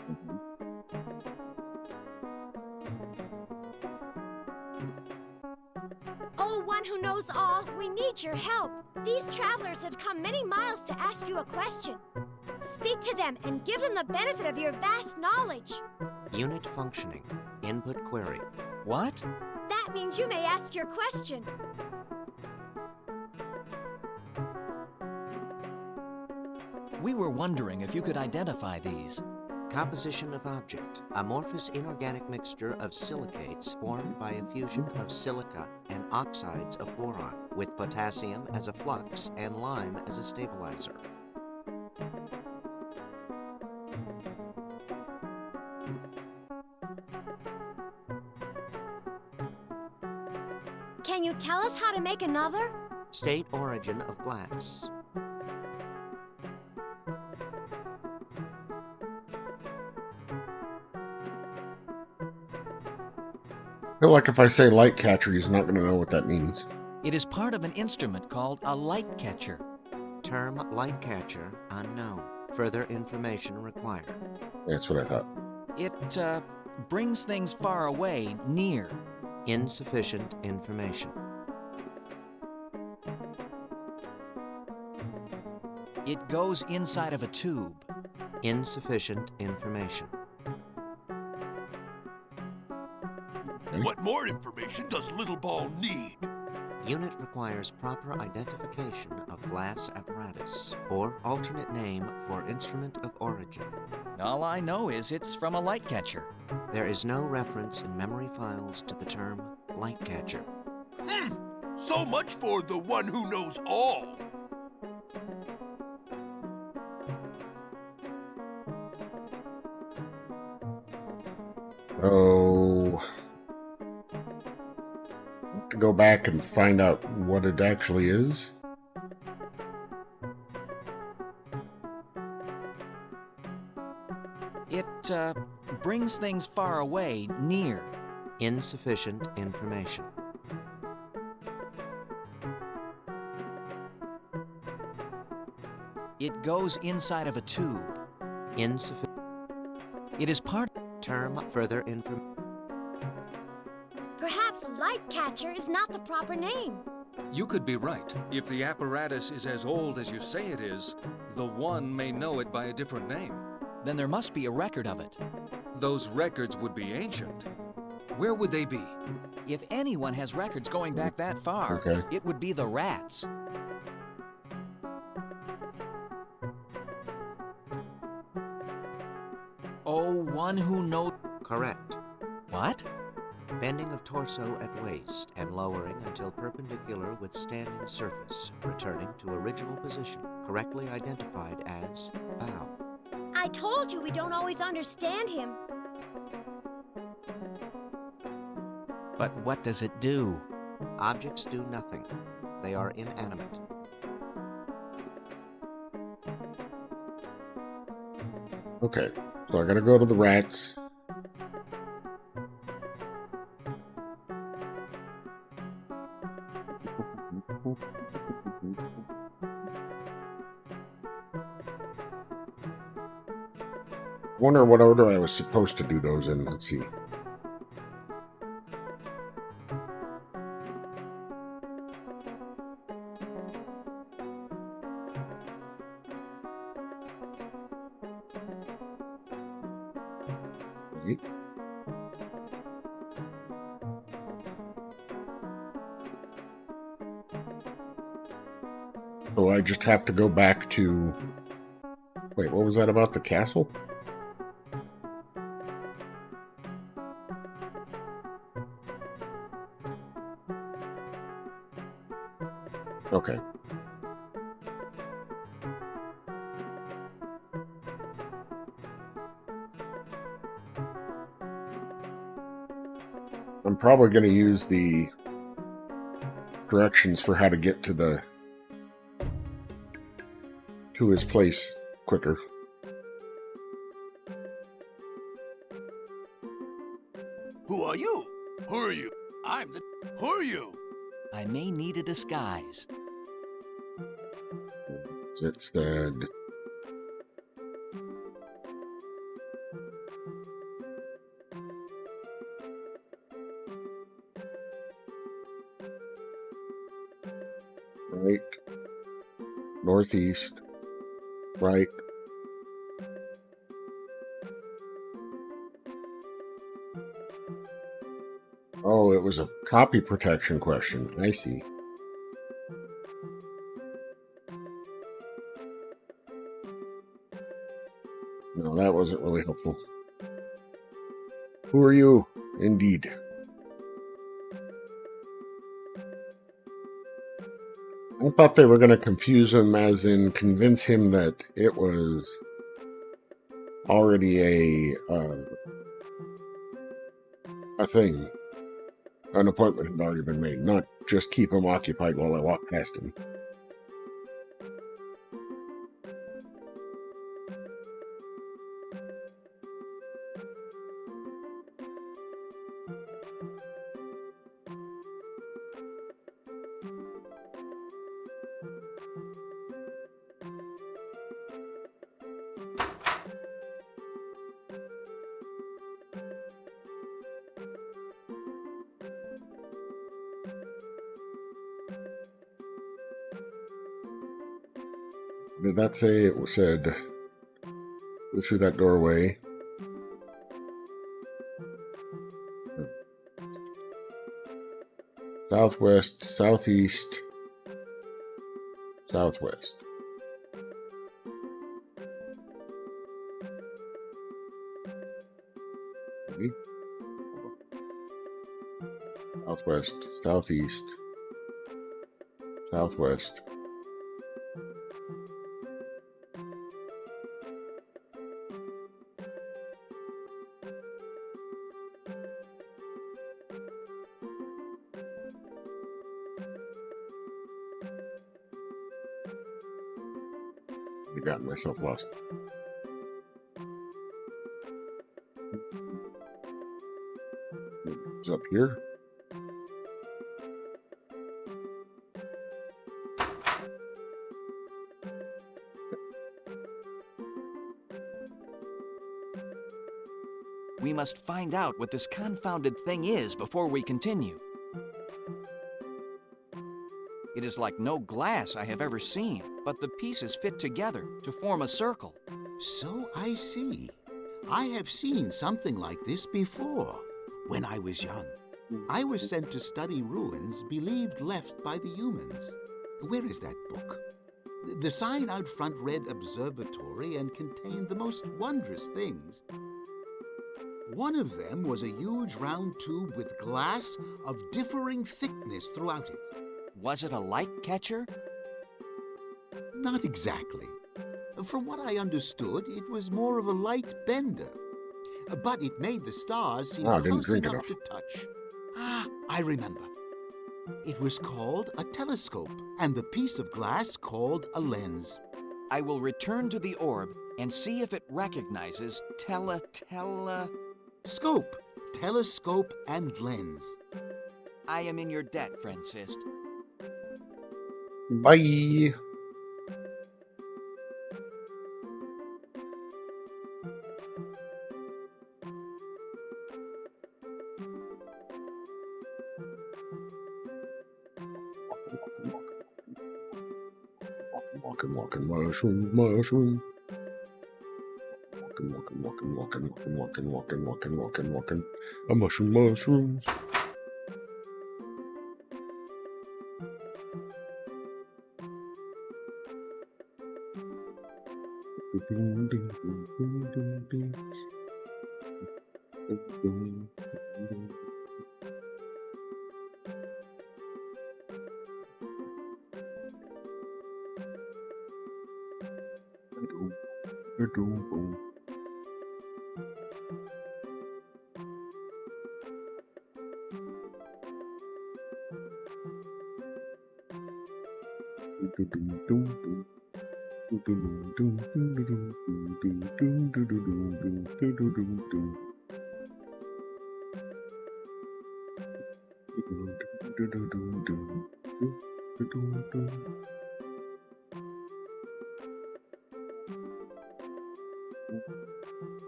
Oh, one who knows all, we need your help. These travelers have come many miles to ask you a question. Speak to them and give them the benefit of your vast knowledge. Unit functioning. Input query. What? That means you may ask your question. We were wondering if you could identify these. Composition of object. Amorphous inorganic mixture of silicates formed by a fusion of silica and oxides of boron, with potassium as a flux and lime as a stabilizer. Can you tell us how to make another? State origin of glass. I feel like if I say light catcher, he's not going to know what that means. It is part of an instrument called a light catcher. Term light catcher unknown. Further information required. That's what I thought. It brings things far away near. Insufficient information. It goes inside of a tube. Insufficient information. What more information does Little Ball need? Unit requires proper identification of glass apparatus, or alternate name for instrument of origin. All I know is it's from a light catcher. There is no reference in memory files to the term light catcher. So much for the one who knows all. Oh. I have to go back and find out what it actually is. It brings things far away near. Insufficient information. It goes inside of a tube. Insufficient. It is part. Term further information. Perhaps light catcher is not the proper name. You could be right. If the apparatus is as old as you say it is, the one may know it by a different name. Then there must be a record of it. Those records would be ancient. Where would they be? If anyone has records going back that far, Okay. it would be the rats. Oh, one who knows. Correct. What? Bending of torso at waist and lowering until perpendicular with standing surface, returning to original position, correctly identified as bow. I told you we don't always understand him. But what does it do? Objects do nothing. They are inanimate. Okay, so I gotta go to the rats. Wonder what order I was supposed to do those in. Let's see. Wait. So I just have to go back to... Wait, what was that about the castle? Okay. I'm probably going to use the directions for how to get to his place quicker. Who are you? Who are you? I'm the... Who are you? I may need a disguise. It said... right, northeast, right. Oh, it was a copy protection question. I see. No, that wasn't really helpful. Who are you? Indeed. I thought they were going to confuse him, as in convince him that it was already a thing. An appointment had already been made, not just keep him occupied while I walk past him. Did that say it said go through that doorway? Southwest, southeast, southwest. Maybe. Southwest, southeast, southwest. I got myself lost. It's up here. We must find out what this confounded thing is before we continue. It is like no glass I have ever seen, but the pieces fit together to form a circle. So I see. I have seen something like this before, when I was young. I was sent to study ruins believed left by the humans. Where is that book? The sign out front read observatory and contained the most wondrous things. One of them was a huge round tube with glass of differing thickness throughout it. Was it a light catcher? Not exactly. From what I understood, it was more of a light bender. But it made the stars seem close enough to touch. Ah, I remember. It was called a telescope, and the piece of glass called a lens. I will return to the orb and see if it recognizes Scope, telescope, and lens. I am in your debt, Francis. Bye. Walking, mushroom. Walking. A mushrooms.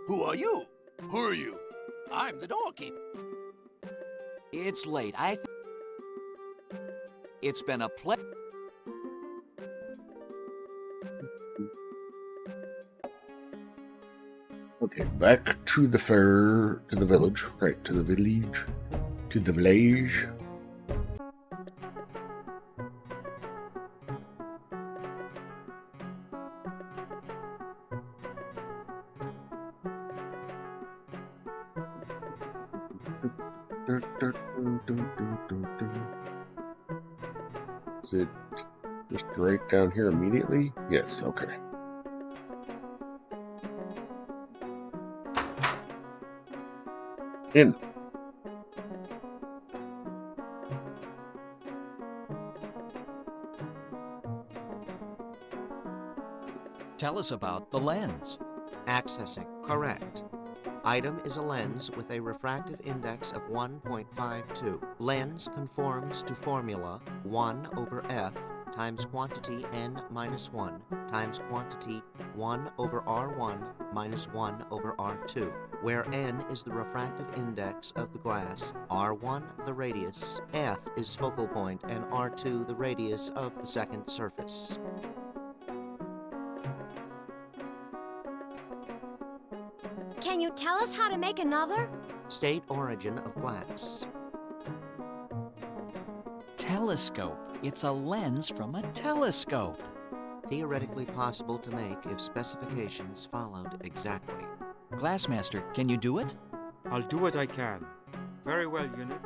Who are you? Who are you? I'm the doorkeeper. It's late. It's been a pleasure. Okay, back to the fair, to the village. Right, to the village. To the village. Is it just right down here immediately? Yes, okay. In. Tell us about the lens. Accessing. Correct. Item is a lens with a refractive index of 1.52. Lens conforms to formula 1 over f times quantity n minus 1 times quantity 1 over r1 minus 1 over r2, where n is the refractive index of the glass, r1 the radius, f is focal point, and r2 the radius of the second surface. Can you tell us how to make another? State origin of glass. Telescope. It's a lens from a telescope. Theoretically possible to make if specifications followed exactly. Glassmaster, can you do it? I'll do what I can. Very well, Unit.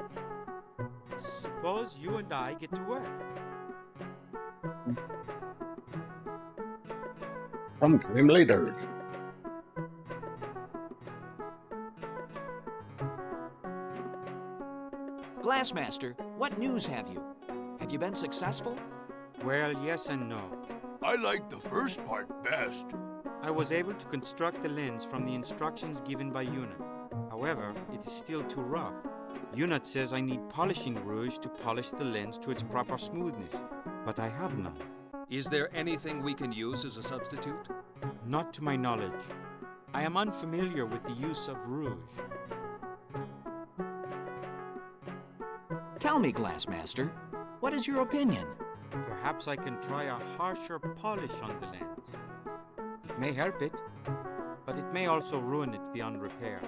Suppose you and I get to work. Sometime later. Glassmaster, what news have you? Have you been successful? Well, yes and no. I like the first part best. I was able to construct the lens from the instructions given by Unit. However, it is still too rough. Unit says I need polishing rouge to polish the lens to its proper smoothness, but I have none. Is there anything we can use as a substitute? Not to my knowledge. I am unfamiliar with the use of rouge. Tell me, Glassmaster, what is your opinion? Perhaps I can try a harsher polish on the lens. It may help it, but it may also ruin it beyond repair.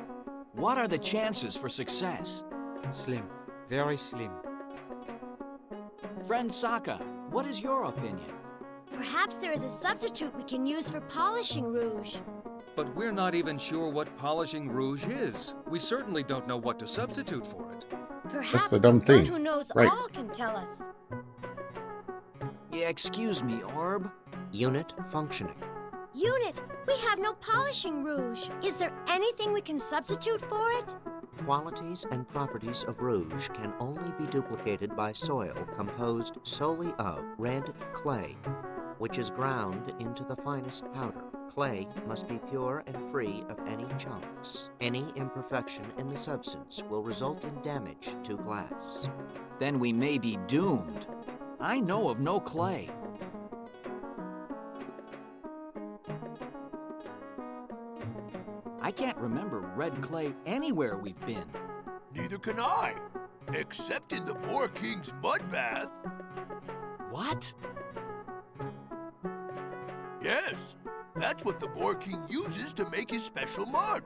What are the chances for success? Slim. Very slim. Friend Sokka, what is your opinion? Perhaps there is a substitute we can use for polishing rouge. But we're not even sure what polishing rouge is. We certainly don't know what to substitute for it. Perhaps the dumb thing. one who knows Right. all can tell us. Yeah, excuse me, Orb. Unit functioning. Unit, we have no polishing rouge. Is there anything we can substitute for it? Qualities and properties of rouge can only be duplicated by soil composed solely of red clay, which is ground into the finest powder. Clay must be pure and free of any chunks. Any imperfection in the substance will result in damage to glass. Then we may be doomed. I know of no clay. I can't remember red clay anywhere we've been. Neither can I, except in the Boar King's mud bath. What? Yes, that's what the Boar King uses to make his special mud.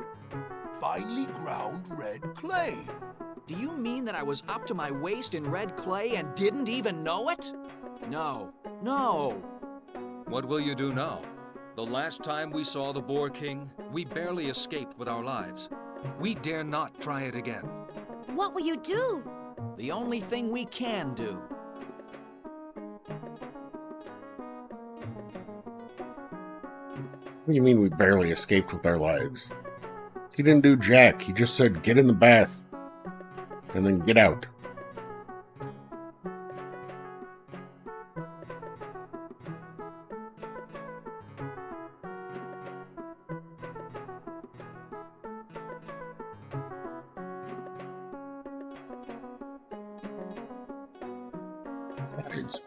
Finely ground red clay. Do you mean that I was up to my waist in red clay and didn't even know it? No. No. What will you do now? The last time we saw the Boar King, we barely escaped with our lives. We dare not try it again. What will you do? The only thing we can do. What do you mean we barely escaped with our lives? He didn't do jack. He just said, get in the bath. And then get out.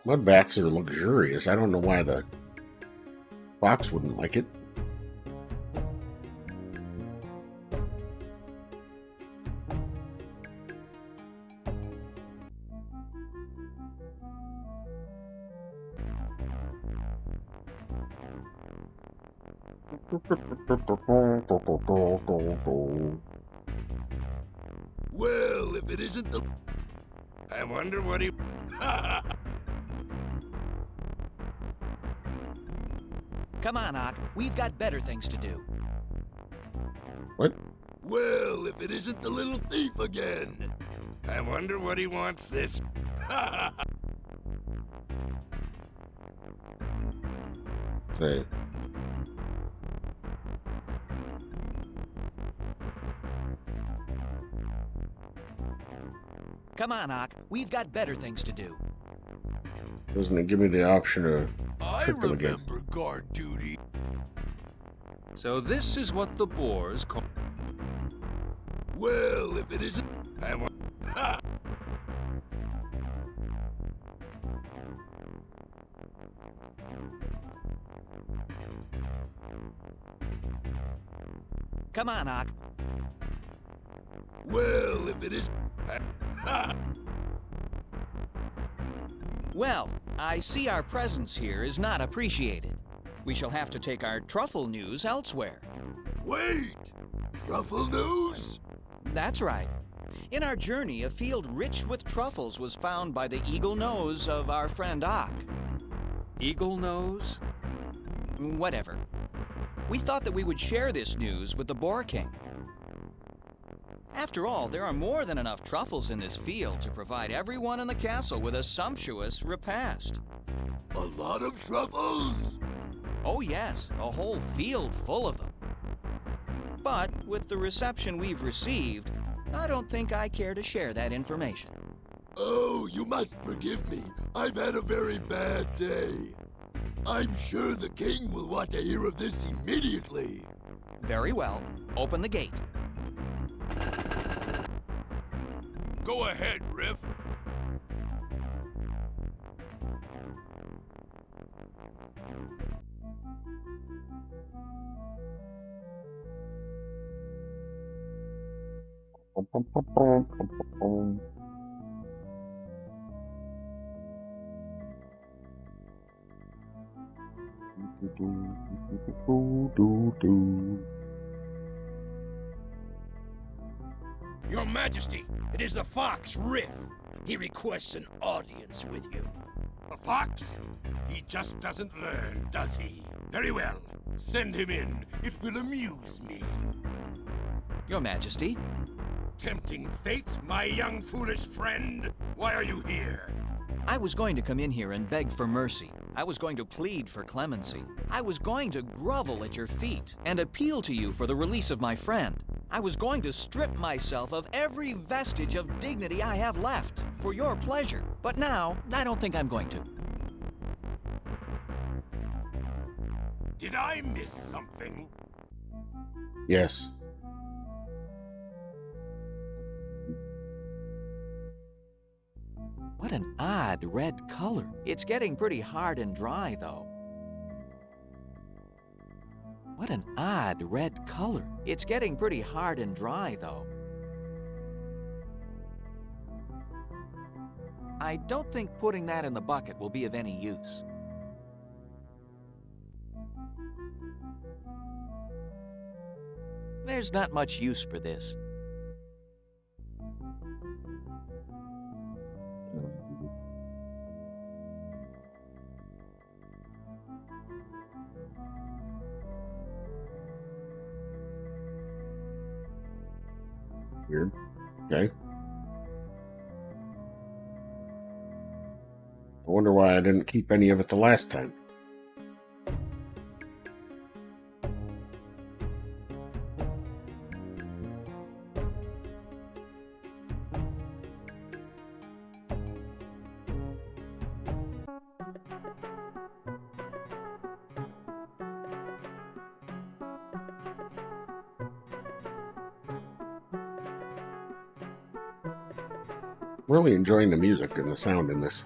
Mud baths are luxurious. I don't know why the fox wouldn't like it. Well, if it isn't the... I wonder what he... Come on, Ock. We've got better things to do. What? Well, if it isn't the little thief again. I wonder what he wants this... Say. Come on, Ock. We've got better things to do. Doesn't it give me the option to I trick them again? remember guard duty. So this is what the boars call... Well, if it isn't... I want... Ha! Come on, Ock. Well, if it is... Ha! Well, I see our presence here is not appreciated. We shall have to take our truffle news elsewhere. Wait! Truffle news? That's right. In our journey, a field rich with truffles was found by the eagle nose of our friend Ock. Eagle nose? Whatever. We thought that we would share this news with the Boar King. After all, there are more than enough truffles in this field to provide everyone in the castle with a sumptuous repast. A lot of truffles? Oh yes, a whole field full of them. But with the reception we've received, I don't think I care to share that information. Oh, you must forgive me. I've had a very bad day. I'm sure the king will want to hear of this immediately. Very well. Open the gate. Go ahead, Riff. Your Majesty, it is the fox, Riff. He requests an audience with you. A fox? He just doesn't learn, does he? Very well. Send him in. It will amuse me. Your Majesty. Tempting fate, my young foolish friend. Why are you here? I was going to come in here and beg for mercy. I was going to plead for clemency. I was going to grovel at your feet and appeal to you for the release of my friend. I was going to strip myself of every vestige of dignity I have left for your pleasure. But now, I don't think I'm going to. Did I miss something? Yes. What an odd red color. It's getting pretty hard and dry, though. What an odd red color. It's getting pretty hard and dry, though. I don't think putting that in the bucket will be of any use. There's not much use for this. Weird. Okay. I wonder why I didn't keep any of it the last time. Really enjoying the music and the sound in this.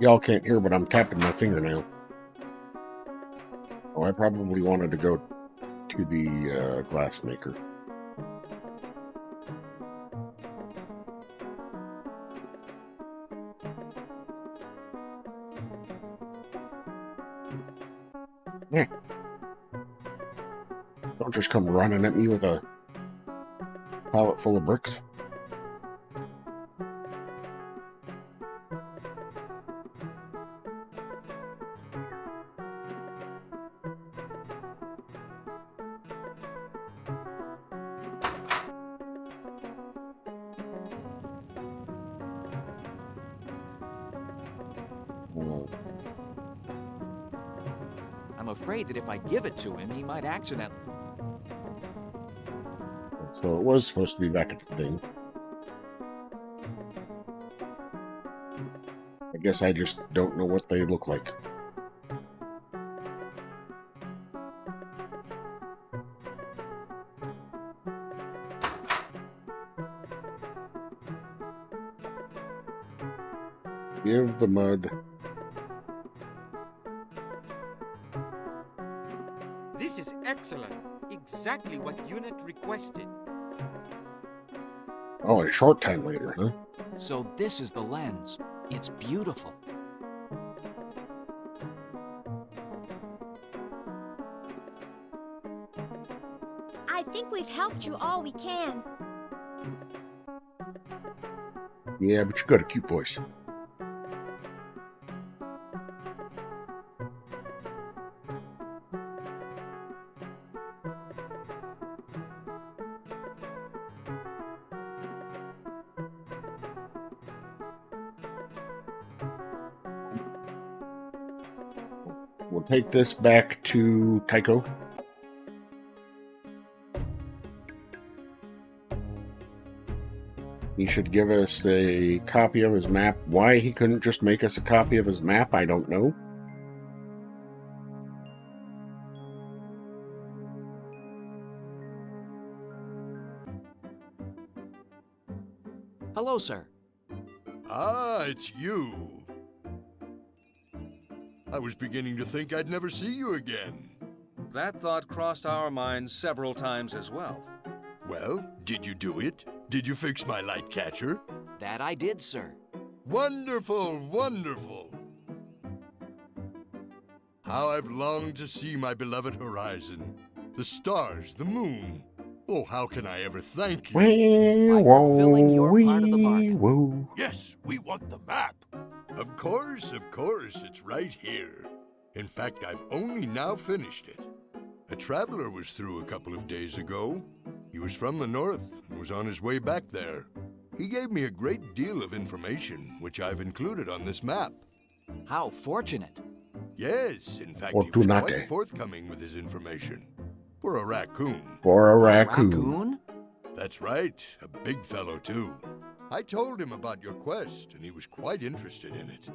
Y'all can't hear, but I'm tapping my fingernail. Oh, I probably wanted to go to the glass maker. Yeah. Don't just come running at me with a pallet full of bricks. I'm afraid that if I give it to him, he might accidentally. So it was supposed to be back at the thing. I guess I just don't know what they look like. Give the mud. This is excellent. Exactly what Unit requested. Oh, a short time later, huh? So this is the lens. It's beautiful. I think we've helped you all we can. Yeah, but you got a cute voice. We'll take this back to Tycho. He should give us a copy of his map. Why he couldn't just make us a copy of his map, I don't know. Hello, sir. Ah, it's you. I was beginning to think I'd never see you again. That thought crossed our minds several times as well. Well, did you do it? Did you fix my light catcher? That I did, sir. Wonderful, wonderful. How I've longed to see my beloved horizon. The stars, the moon. Oh, how can I ever thank you? Fulfilling your part of the bargain. Whoa. Yes, we want the map. Of course, it's right here. In fact, I've only now finished it. A traveler was through a couple of days ago. He was from the north and was on his way back there. He gave me a great deal of information, which I've included on this map. How fortunate. Yes, in fact, he was Fortunate. quite forthcoming with his information. For a raccoon. For a raccoon. Raccoon? That's right, a big fellow too. I told him about your quest, and he was quite interested in it.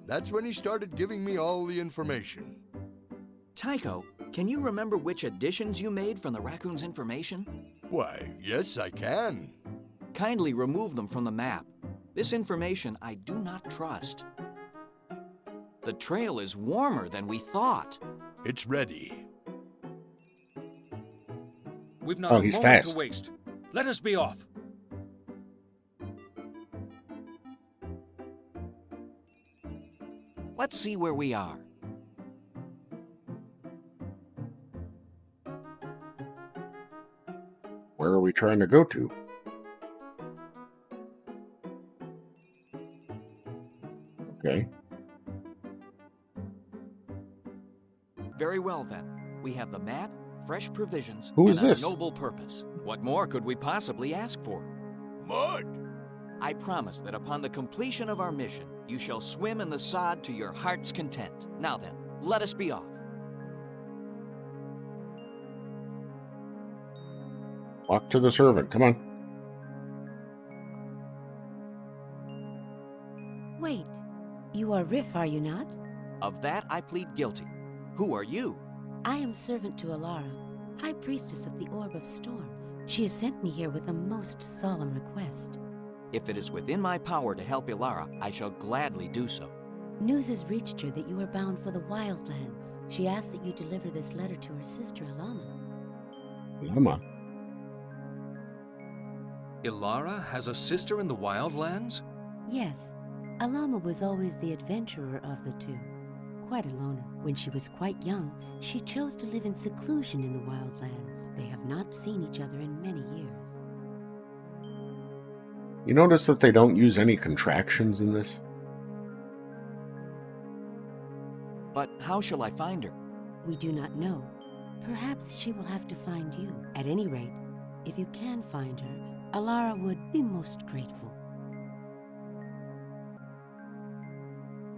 That's when he started giving me all the information. Tycho, can you remember which additions you made from the raccoon's information? Why, yes, I can. Kindly remove them from the map. This information I do not trust. The trail is warmer than we thought. It's ready. We've not Oh, a he's moment fast. to waste. Let us be off. Let's see where we are. Where are we trying to go to? Okay. Very well then. We have the map, fresh provisions, Who and is this? a noble purpose. What more could we possibly ask for? Mud! I promise that upon the completion of our mission, you shall swim in the sod to your heart's content. Now then, let us be off. Walk to the servant. Come on. Wait, you are Riff, are you not? Of that I plead guilty. Who are you? I am servant to Alara, High Priestess of the Orb of Storms. She has sent me here with a most solemn request. If it is within my power to help Ilara, I shall gladly do so. News has reached her that you are bound for the Wildlands. She asked that you deliver this letter to her sister, Alama. Alama? Ilara has a sister in the Wildlands? Yes. Alama was always the adventurer of the two. Quite a loner. When she was quite young, she chose to live in seclusion in the Wildlands. They have not seen each other in many years. You notice that they don't use any contractions in this? But how shall I find her? We do not know. Perhaps she will have to find you. At any rate, if you can find her, Alara would be most grateful.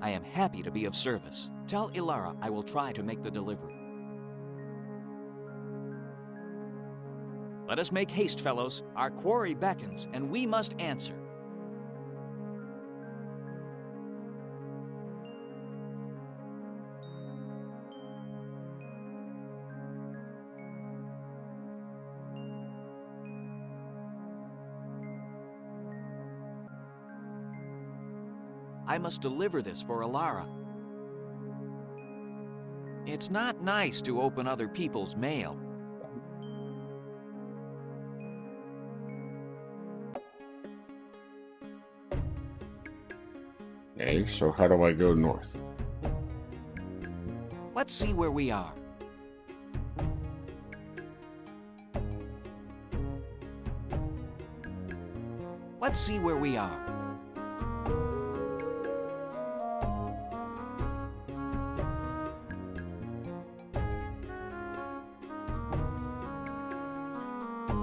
I am happy to be of service. Tell Ilara I will try to make the delivery. Let us make haste, fellows. Our quarry beckons, and we must answer. I must deliver this for Ilara. It's not nice to open other people's mail. Okay, so how do I go north? Let's see where we are. Let's see where we are.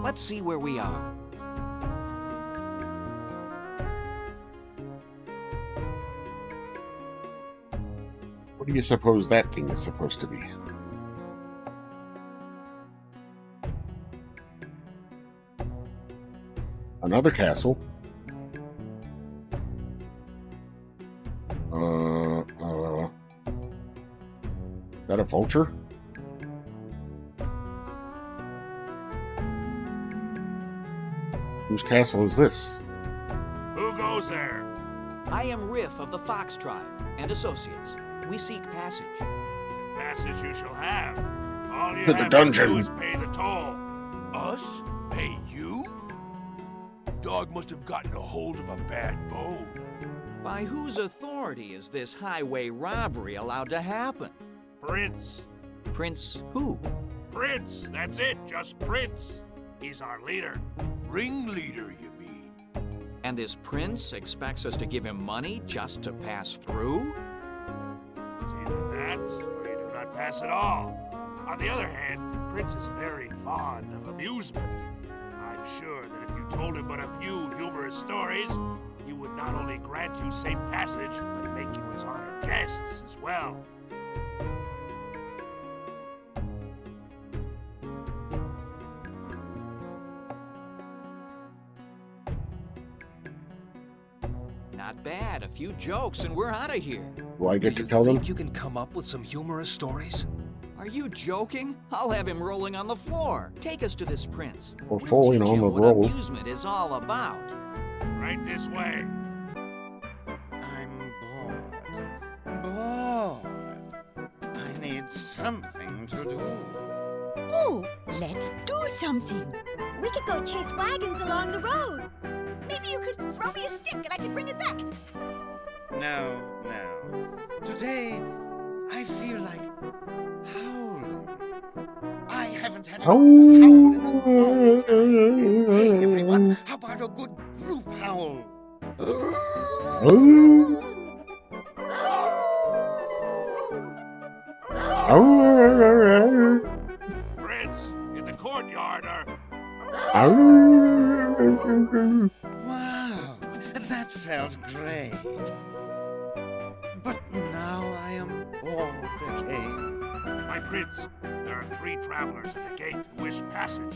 Let's see where we are. What do you suppose that thing is supposed to be? Another castle. Is that a vulture? Whose castle is this? Who goes there? I am Riff of the Fox Tribe and Associates. We seek passage. Passage you shall have. All you To the have dungeon. to do is pay the toll. Us? Pay you? Dog must have gotten a hold of a bad bone. By whose authority is this highway robbery allowed to happen? Prince. Prince who? Prince, that's it, just Prince. He's our leader. Ringleader, you mean? And this prince expects us to give him money just to pass through? It's either that, or you do not pass at all. On the other hand, Prince is very fond of amusement. I'm sure that if you told him but a few humorous stories, he would not only grant you safe passage, but make you his honored guests as well. Not bad. A few jokes and we're out of here. Do I get to Do you tell them? think you can come up with some humorous stories? Are you joking? I'll have him rolling on the floor. Take us to this prince. Or We'll falling teach on him the what roll. amusement is all about. Right this way. I'm bored. I need something to do. Oh, let's do something. We could go chase wagons along the road. Maybe you could throw me a stick and I can bring it back. No. Today, I feel like howling. I haven't had a howl in a long time. Hey, everyone, how about a good group howl? Prince, in the courtyard are... Wow, that felt great. But now I am bored again. My prince, there are 3 travelers at the gate who wish passage.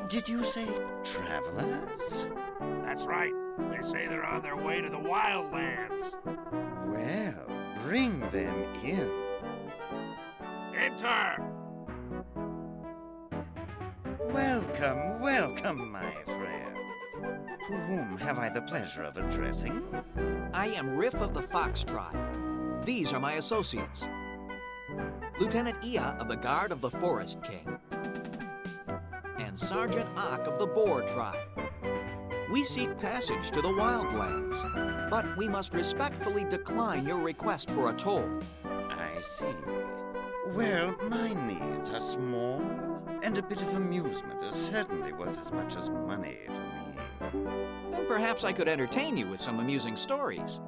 Did you say travelers? That's right. They say they're on their way to the Wildlands. Well, bring them in. Enter! Welcome, welcome, my friends. To whom have I the pleasure of addressing? I am Riff of the Fox Tribe. These are my associates. Lieutenant Ia of the Guard of the Forest King. And Sergeant Ock of the Boar Tribe. We seek passage to the Wildlands, but we must respectfully decline your request for a toll. I see. Well, my needs are small, and a bit of amusement is certainly worth as much as money to me. Then perhaps I could entertain you with some amusing stories.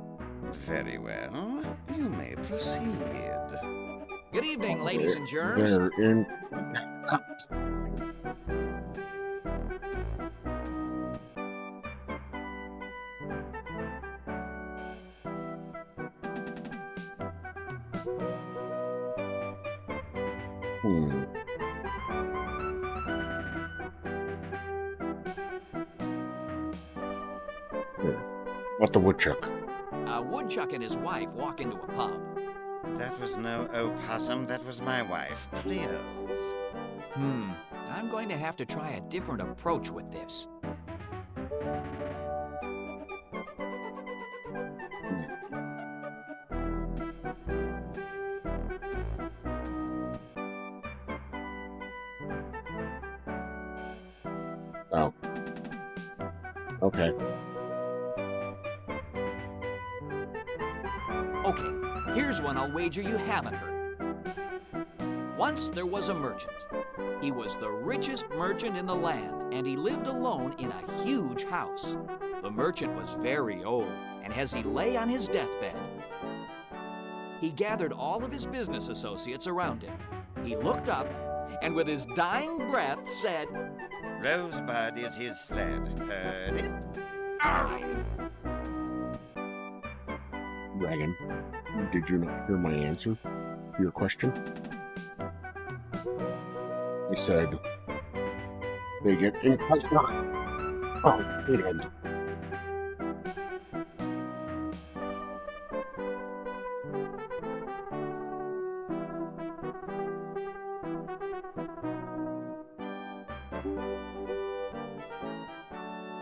Very well. You may proceed. Good evening, ladies and germs. They're in. What the woodchuck? A woodchuck and his wife walk into a pub. That was no opossum, that was my wife, Cleo's. I'm going to have to try a different approach with this. Oh. Okay. Okay, here's one I'll wager you haven't heard. Once there was a merchant. He was the richest merchant in the land, and he lived alone in a huge house. The merchant was very old, and as he lay on his deathbed, he gathered all of his business associates around him. He looked up, and with his dying breath said, Rosebud is his sled. Heard it? Dragon, did you not hear my answer to your question? I said, they get incarcerated. Oh, it ends.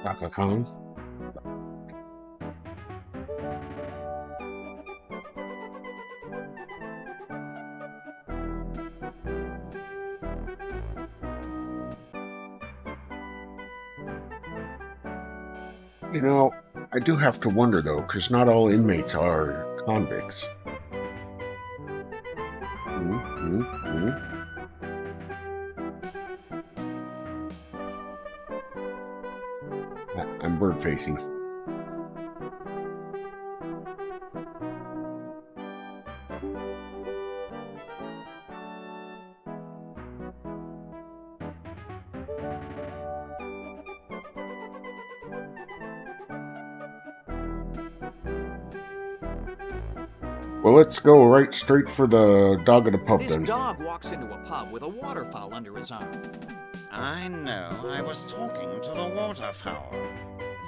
Chaka Khan. You know, I do have to wonder, though, because not all inmates are convicts. I'm bird facing. Well, let's go right straight for the dog at a pub This then. dog walks into a pub with a waterfowl under his arm. I know, I was talking to the waterfowl.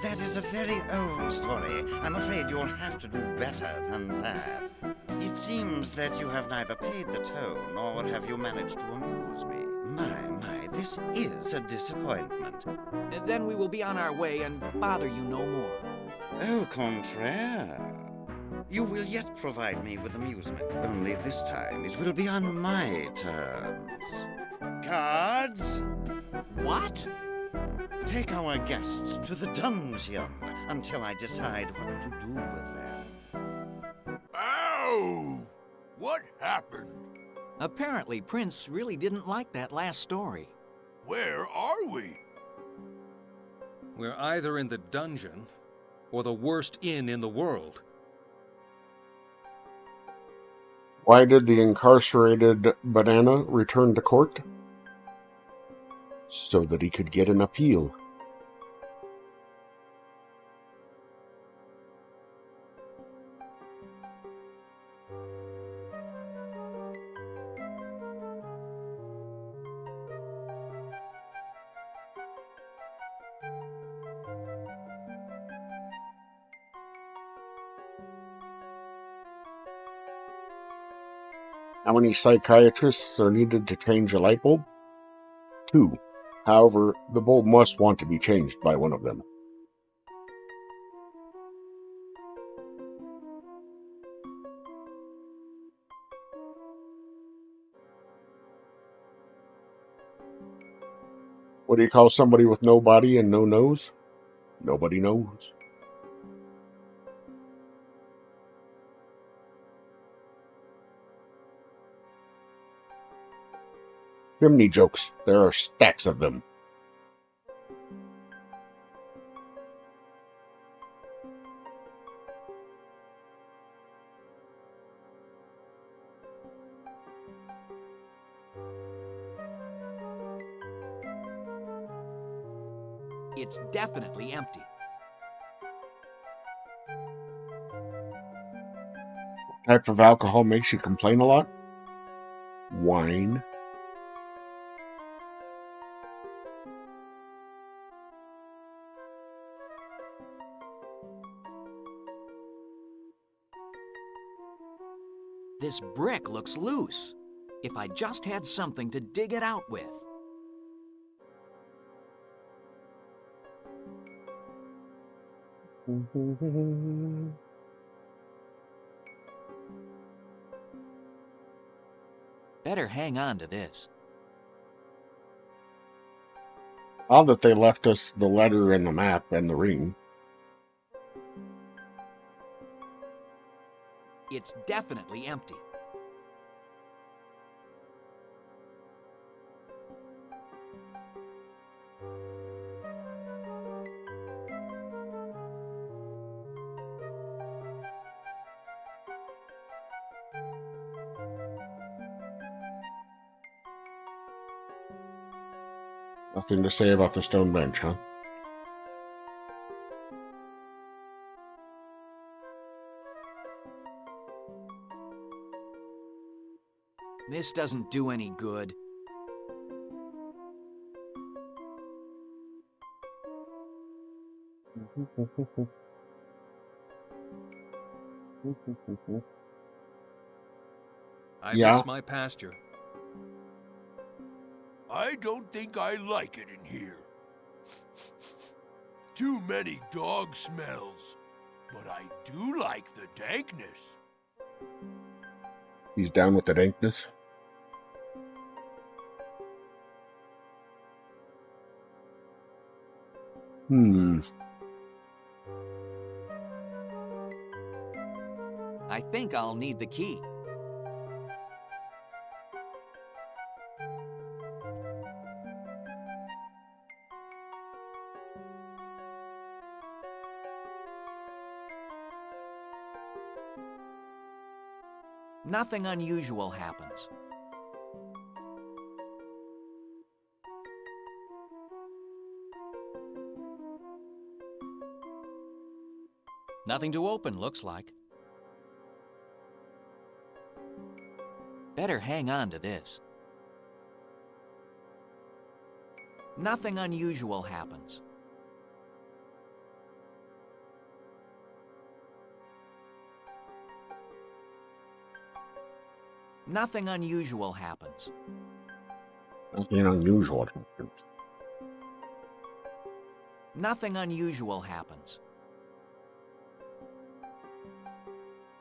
That is a very old story. I'm afraid you'll have to do better than that. It seems that you have neither paid the toll, nor have you managed to amuse me. My, this is a disappointment. Then we will be on our way and bother you no more. Au contraire. You will yet provide me with amusement, only this time it will be on my terms. Guards? What? Take our guests to the dungeon until I decide what to do with them. Ow! What happened? Apparently, Prince really didn't like that last story. Where are we? We're either in the dungeon or the worst inn in the world. Why did the incarcerated banana return to court? So that he could get an appeal. How many psychiatrists are needed to change a light bulb? 2. However, the bowl must want to be changed by one of them. What do you call somebody with no body and no nose? Nobody knows. Chimney jokes. There are stacks of them. It's definitely empty. What type of alcohol makes you complain a lot? Wine. This brick looks loose. If I just had something to dig it out with. Better hang on to this. Odd that they left us the letter and the map and the ring. It's definitely empty. Nothing to say about the stone bench, huh? This doesn't do any good. I miss my pasture. I don't think I like it in here. Too many dog smells. But I do like the dankness. He's down with the dankness. I think I'll need the key. Nothing unusual happens. Nothing to open, looks like. Better hang on to this. Nothing unusual happens. Nothing unusual happens. Nothing unusual happens. Nothing unusual happens.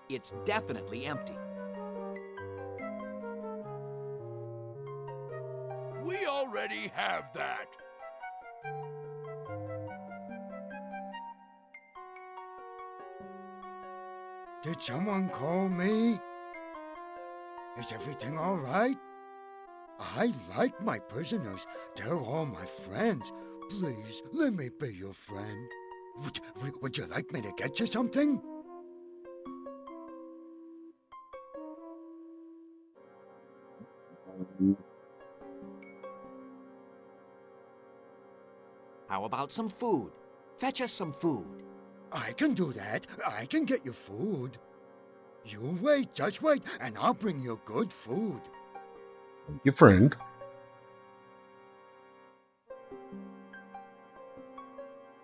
It's definitely empty. We already have that. Did someone call me? Is everything all right? I like my prisoners. They're all my friends. Please, let me be your friend. Would you like me to get you something? How about some food? Fetch us some food. I can do that. I can get you food. You wait, just wait, and I'll bring you good food. Your friend.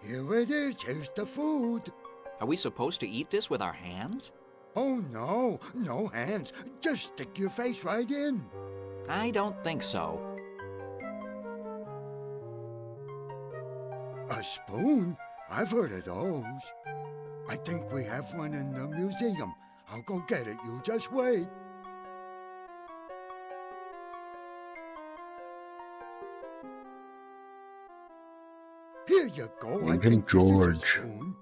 Here it is. Here's the food. Are we supposed to eat this with our hands? Oh, no. No hands. Just stick your face right in. I don't think so. A spoon? I've heard of those. I think we have one in the museum. I'll go get it. You just wait. Here you go. Name I him think this is a George. spoon.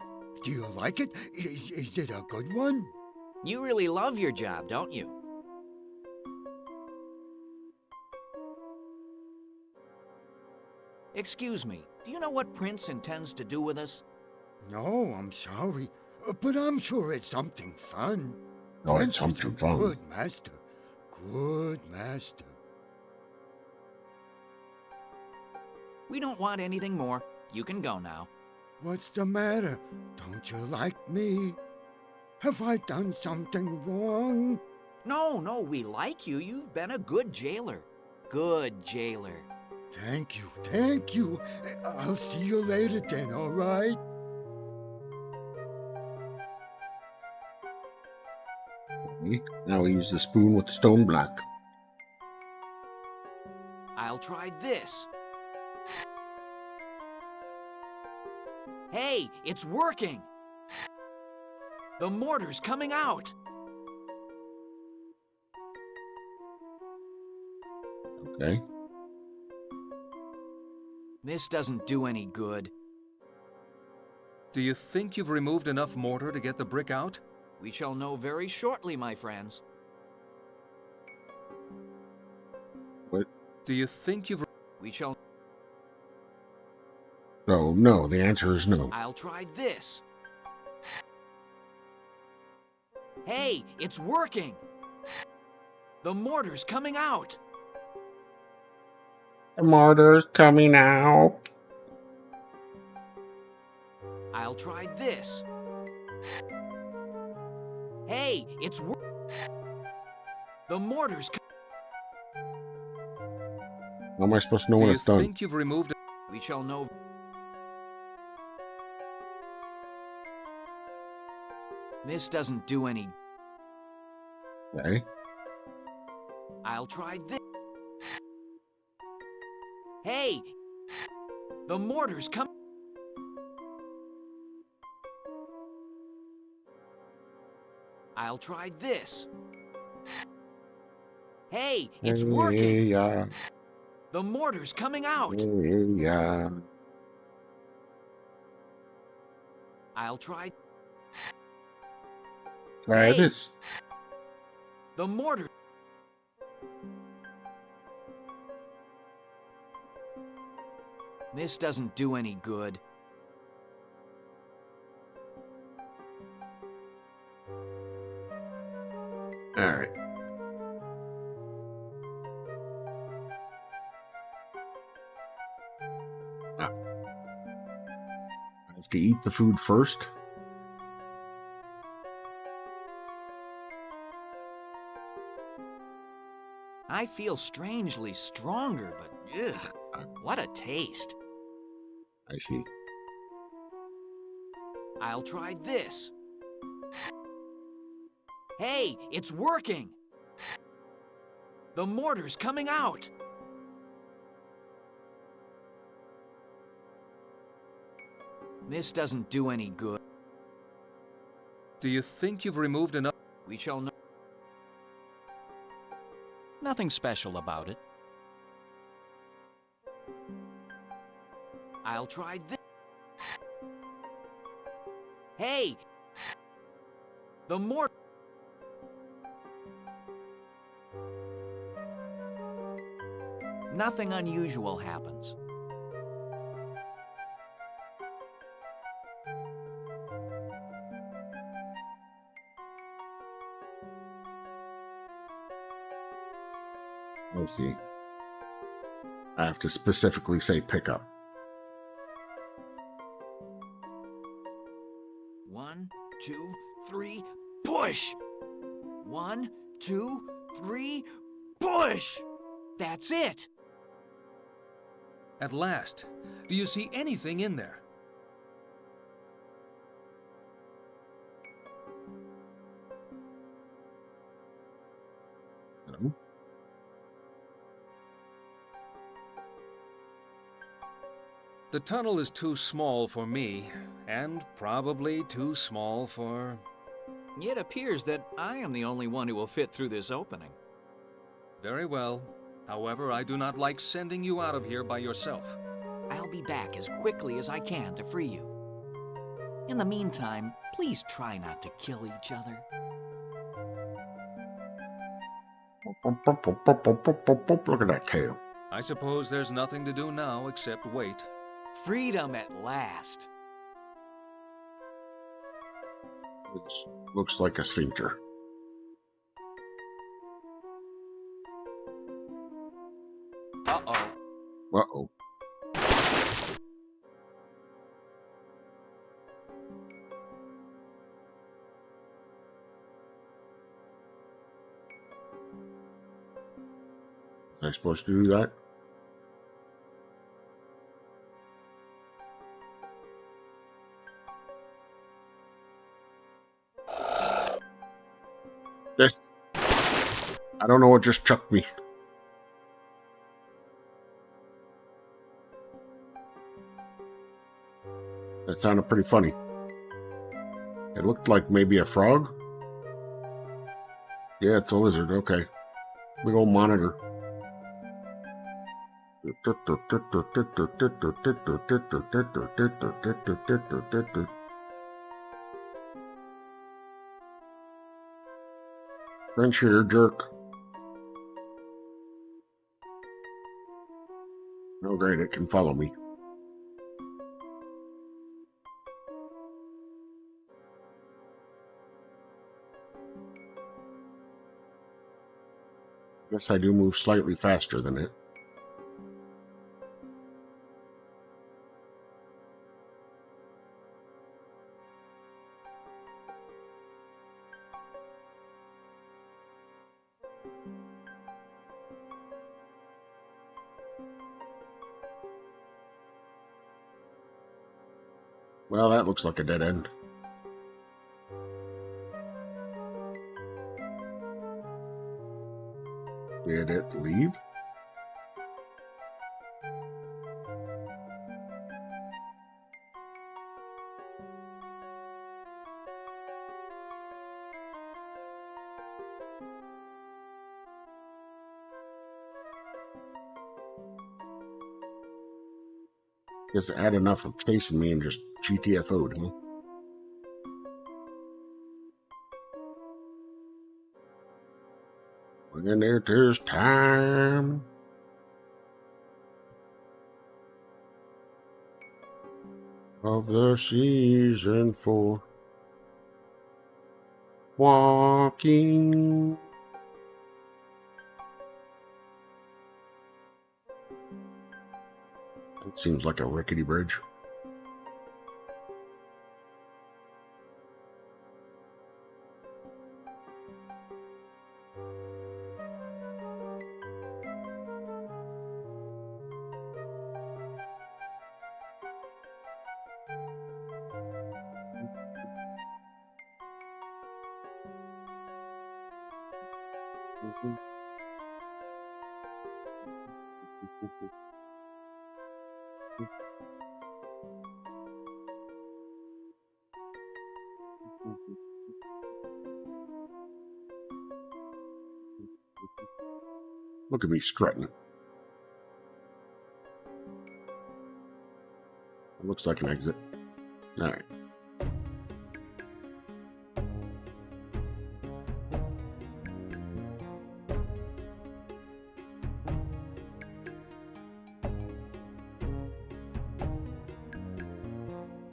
Do you like it? Is it a good one? You really love your job, don't you? Excuse me, do you know what Prince intends to do with us? No, I'm sorry. But I'm sure it's something fun. No, Prince it's something is a fun. good master. Good master. We don't want anything more. You can go now. What's the matter? Don't you like me? Have I done something wrong? No, we like you. You've been a good jailer. Good jailer. Thank you, thank you. I'll see you later then, all right? Okay, now we use the spoon with the stone block. I'll try this. Hey, it's working! The mortar's coming out! Okay. This doesn't do any good. Do you think you've removed enough mortar to get the brick out? We shall know very shortly, my friends. What? Do you think you've... We shall... So, no, the answer is no. I'll try this. Hey, it's working! The mortar's coming out! The mortar's coming out. I'll try this. Hey, it's the mortar's How am I supposed to know when it's done? Do you think you've removed... We shall know... This doesn't do any... Okay. I'll try this. Hey! The mortar's coming... I'll try this. Hey, it's working! Yeah. The mortar's coming out! Yeah. I'll try... Try this. The mortar... This doesn't do any good. All right. I have to eat the food first. I feel strangely stronger, but ugh, what a taste. I see. I'll try this. Hey, it's working! The mortar's coming out! This doesn't do any good. Do you think you've removed enough... We shall know. Nothing special about it. I'll try this. Hey! The mortar... Nothing unusual happens. I see. I have to specifically say pick up. 1, 2, 3, push! 1, 2, 3, push! That's it! At last. Do you see anything in there? Hello? The tunnel is too small for me, and probably too small for... It appears that I am the only one who will fit through this opening. Very well. However, I do not like sending you out of here by yourself. I'll be back as quickly as I can to free you. In the meantime, please try not to kill each other. Look at that tail. I suppose there's nothing to do now except wait. Freedom at last. It looks like a sphincter. Uh-oh. Uh-oh. Was I supposed to do that? I don't know what just chucked me. That sounded pretty funny. It looked like maybe a frog. Yeah, it's a lizard. Okay. Big old monitor. French here, jerk. Oh, great, it can follow me. Guess I do move slightly faster than it. Well, that looks like a dead end. Did it leave? Guess it had enough of chasing me and just GTFO'd, huh? When it is time of the season for walking. It seems like a rickety bridge. Look at me strutting. It looks like an exit. All right.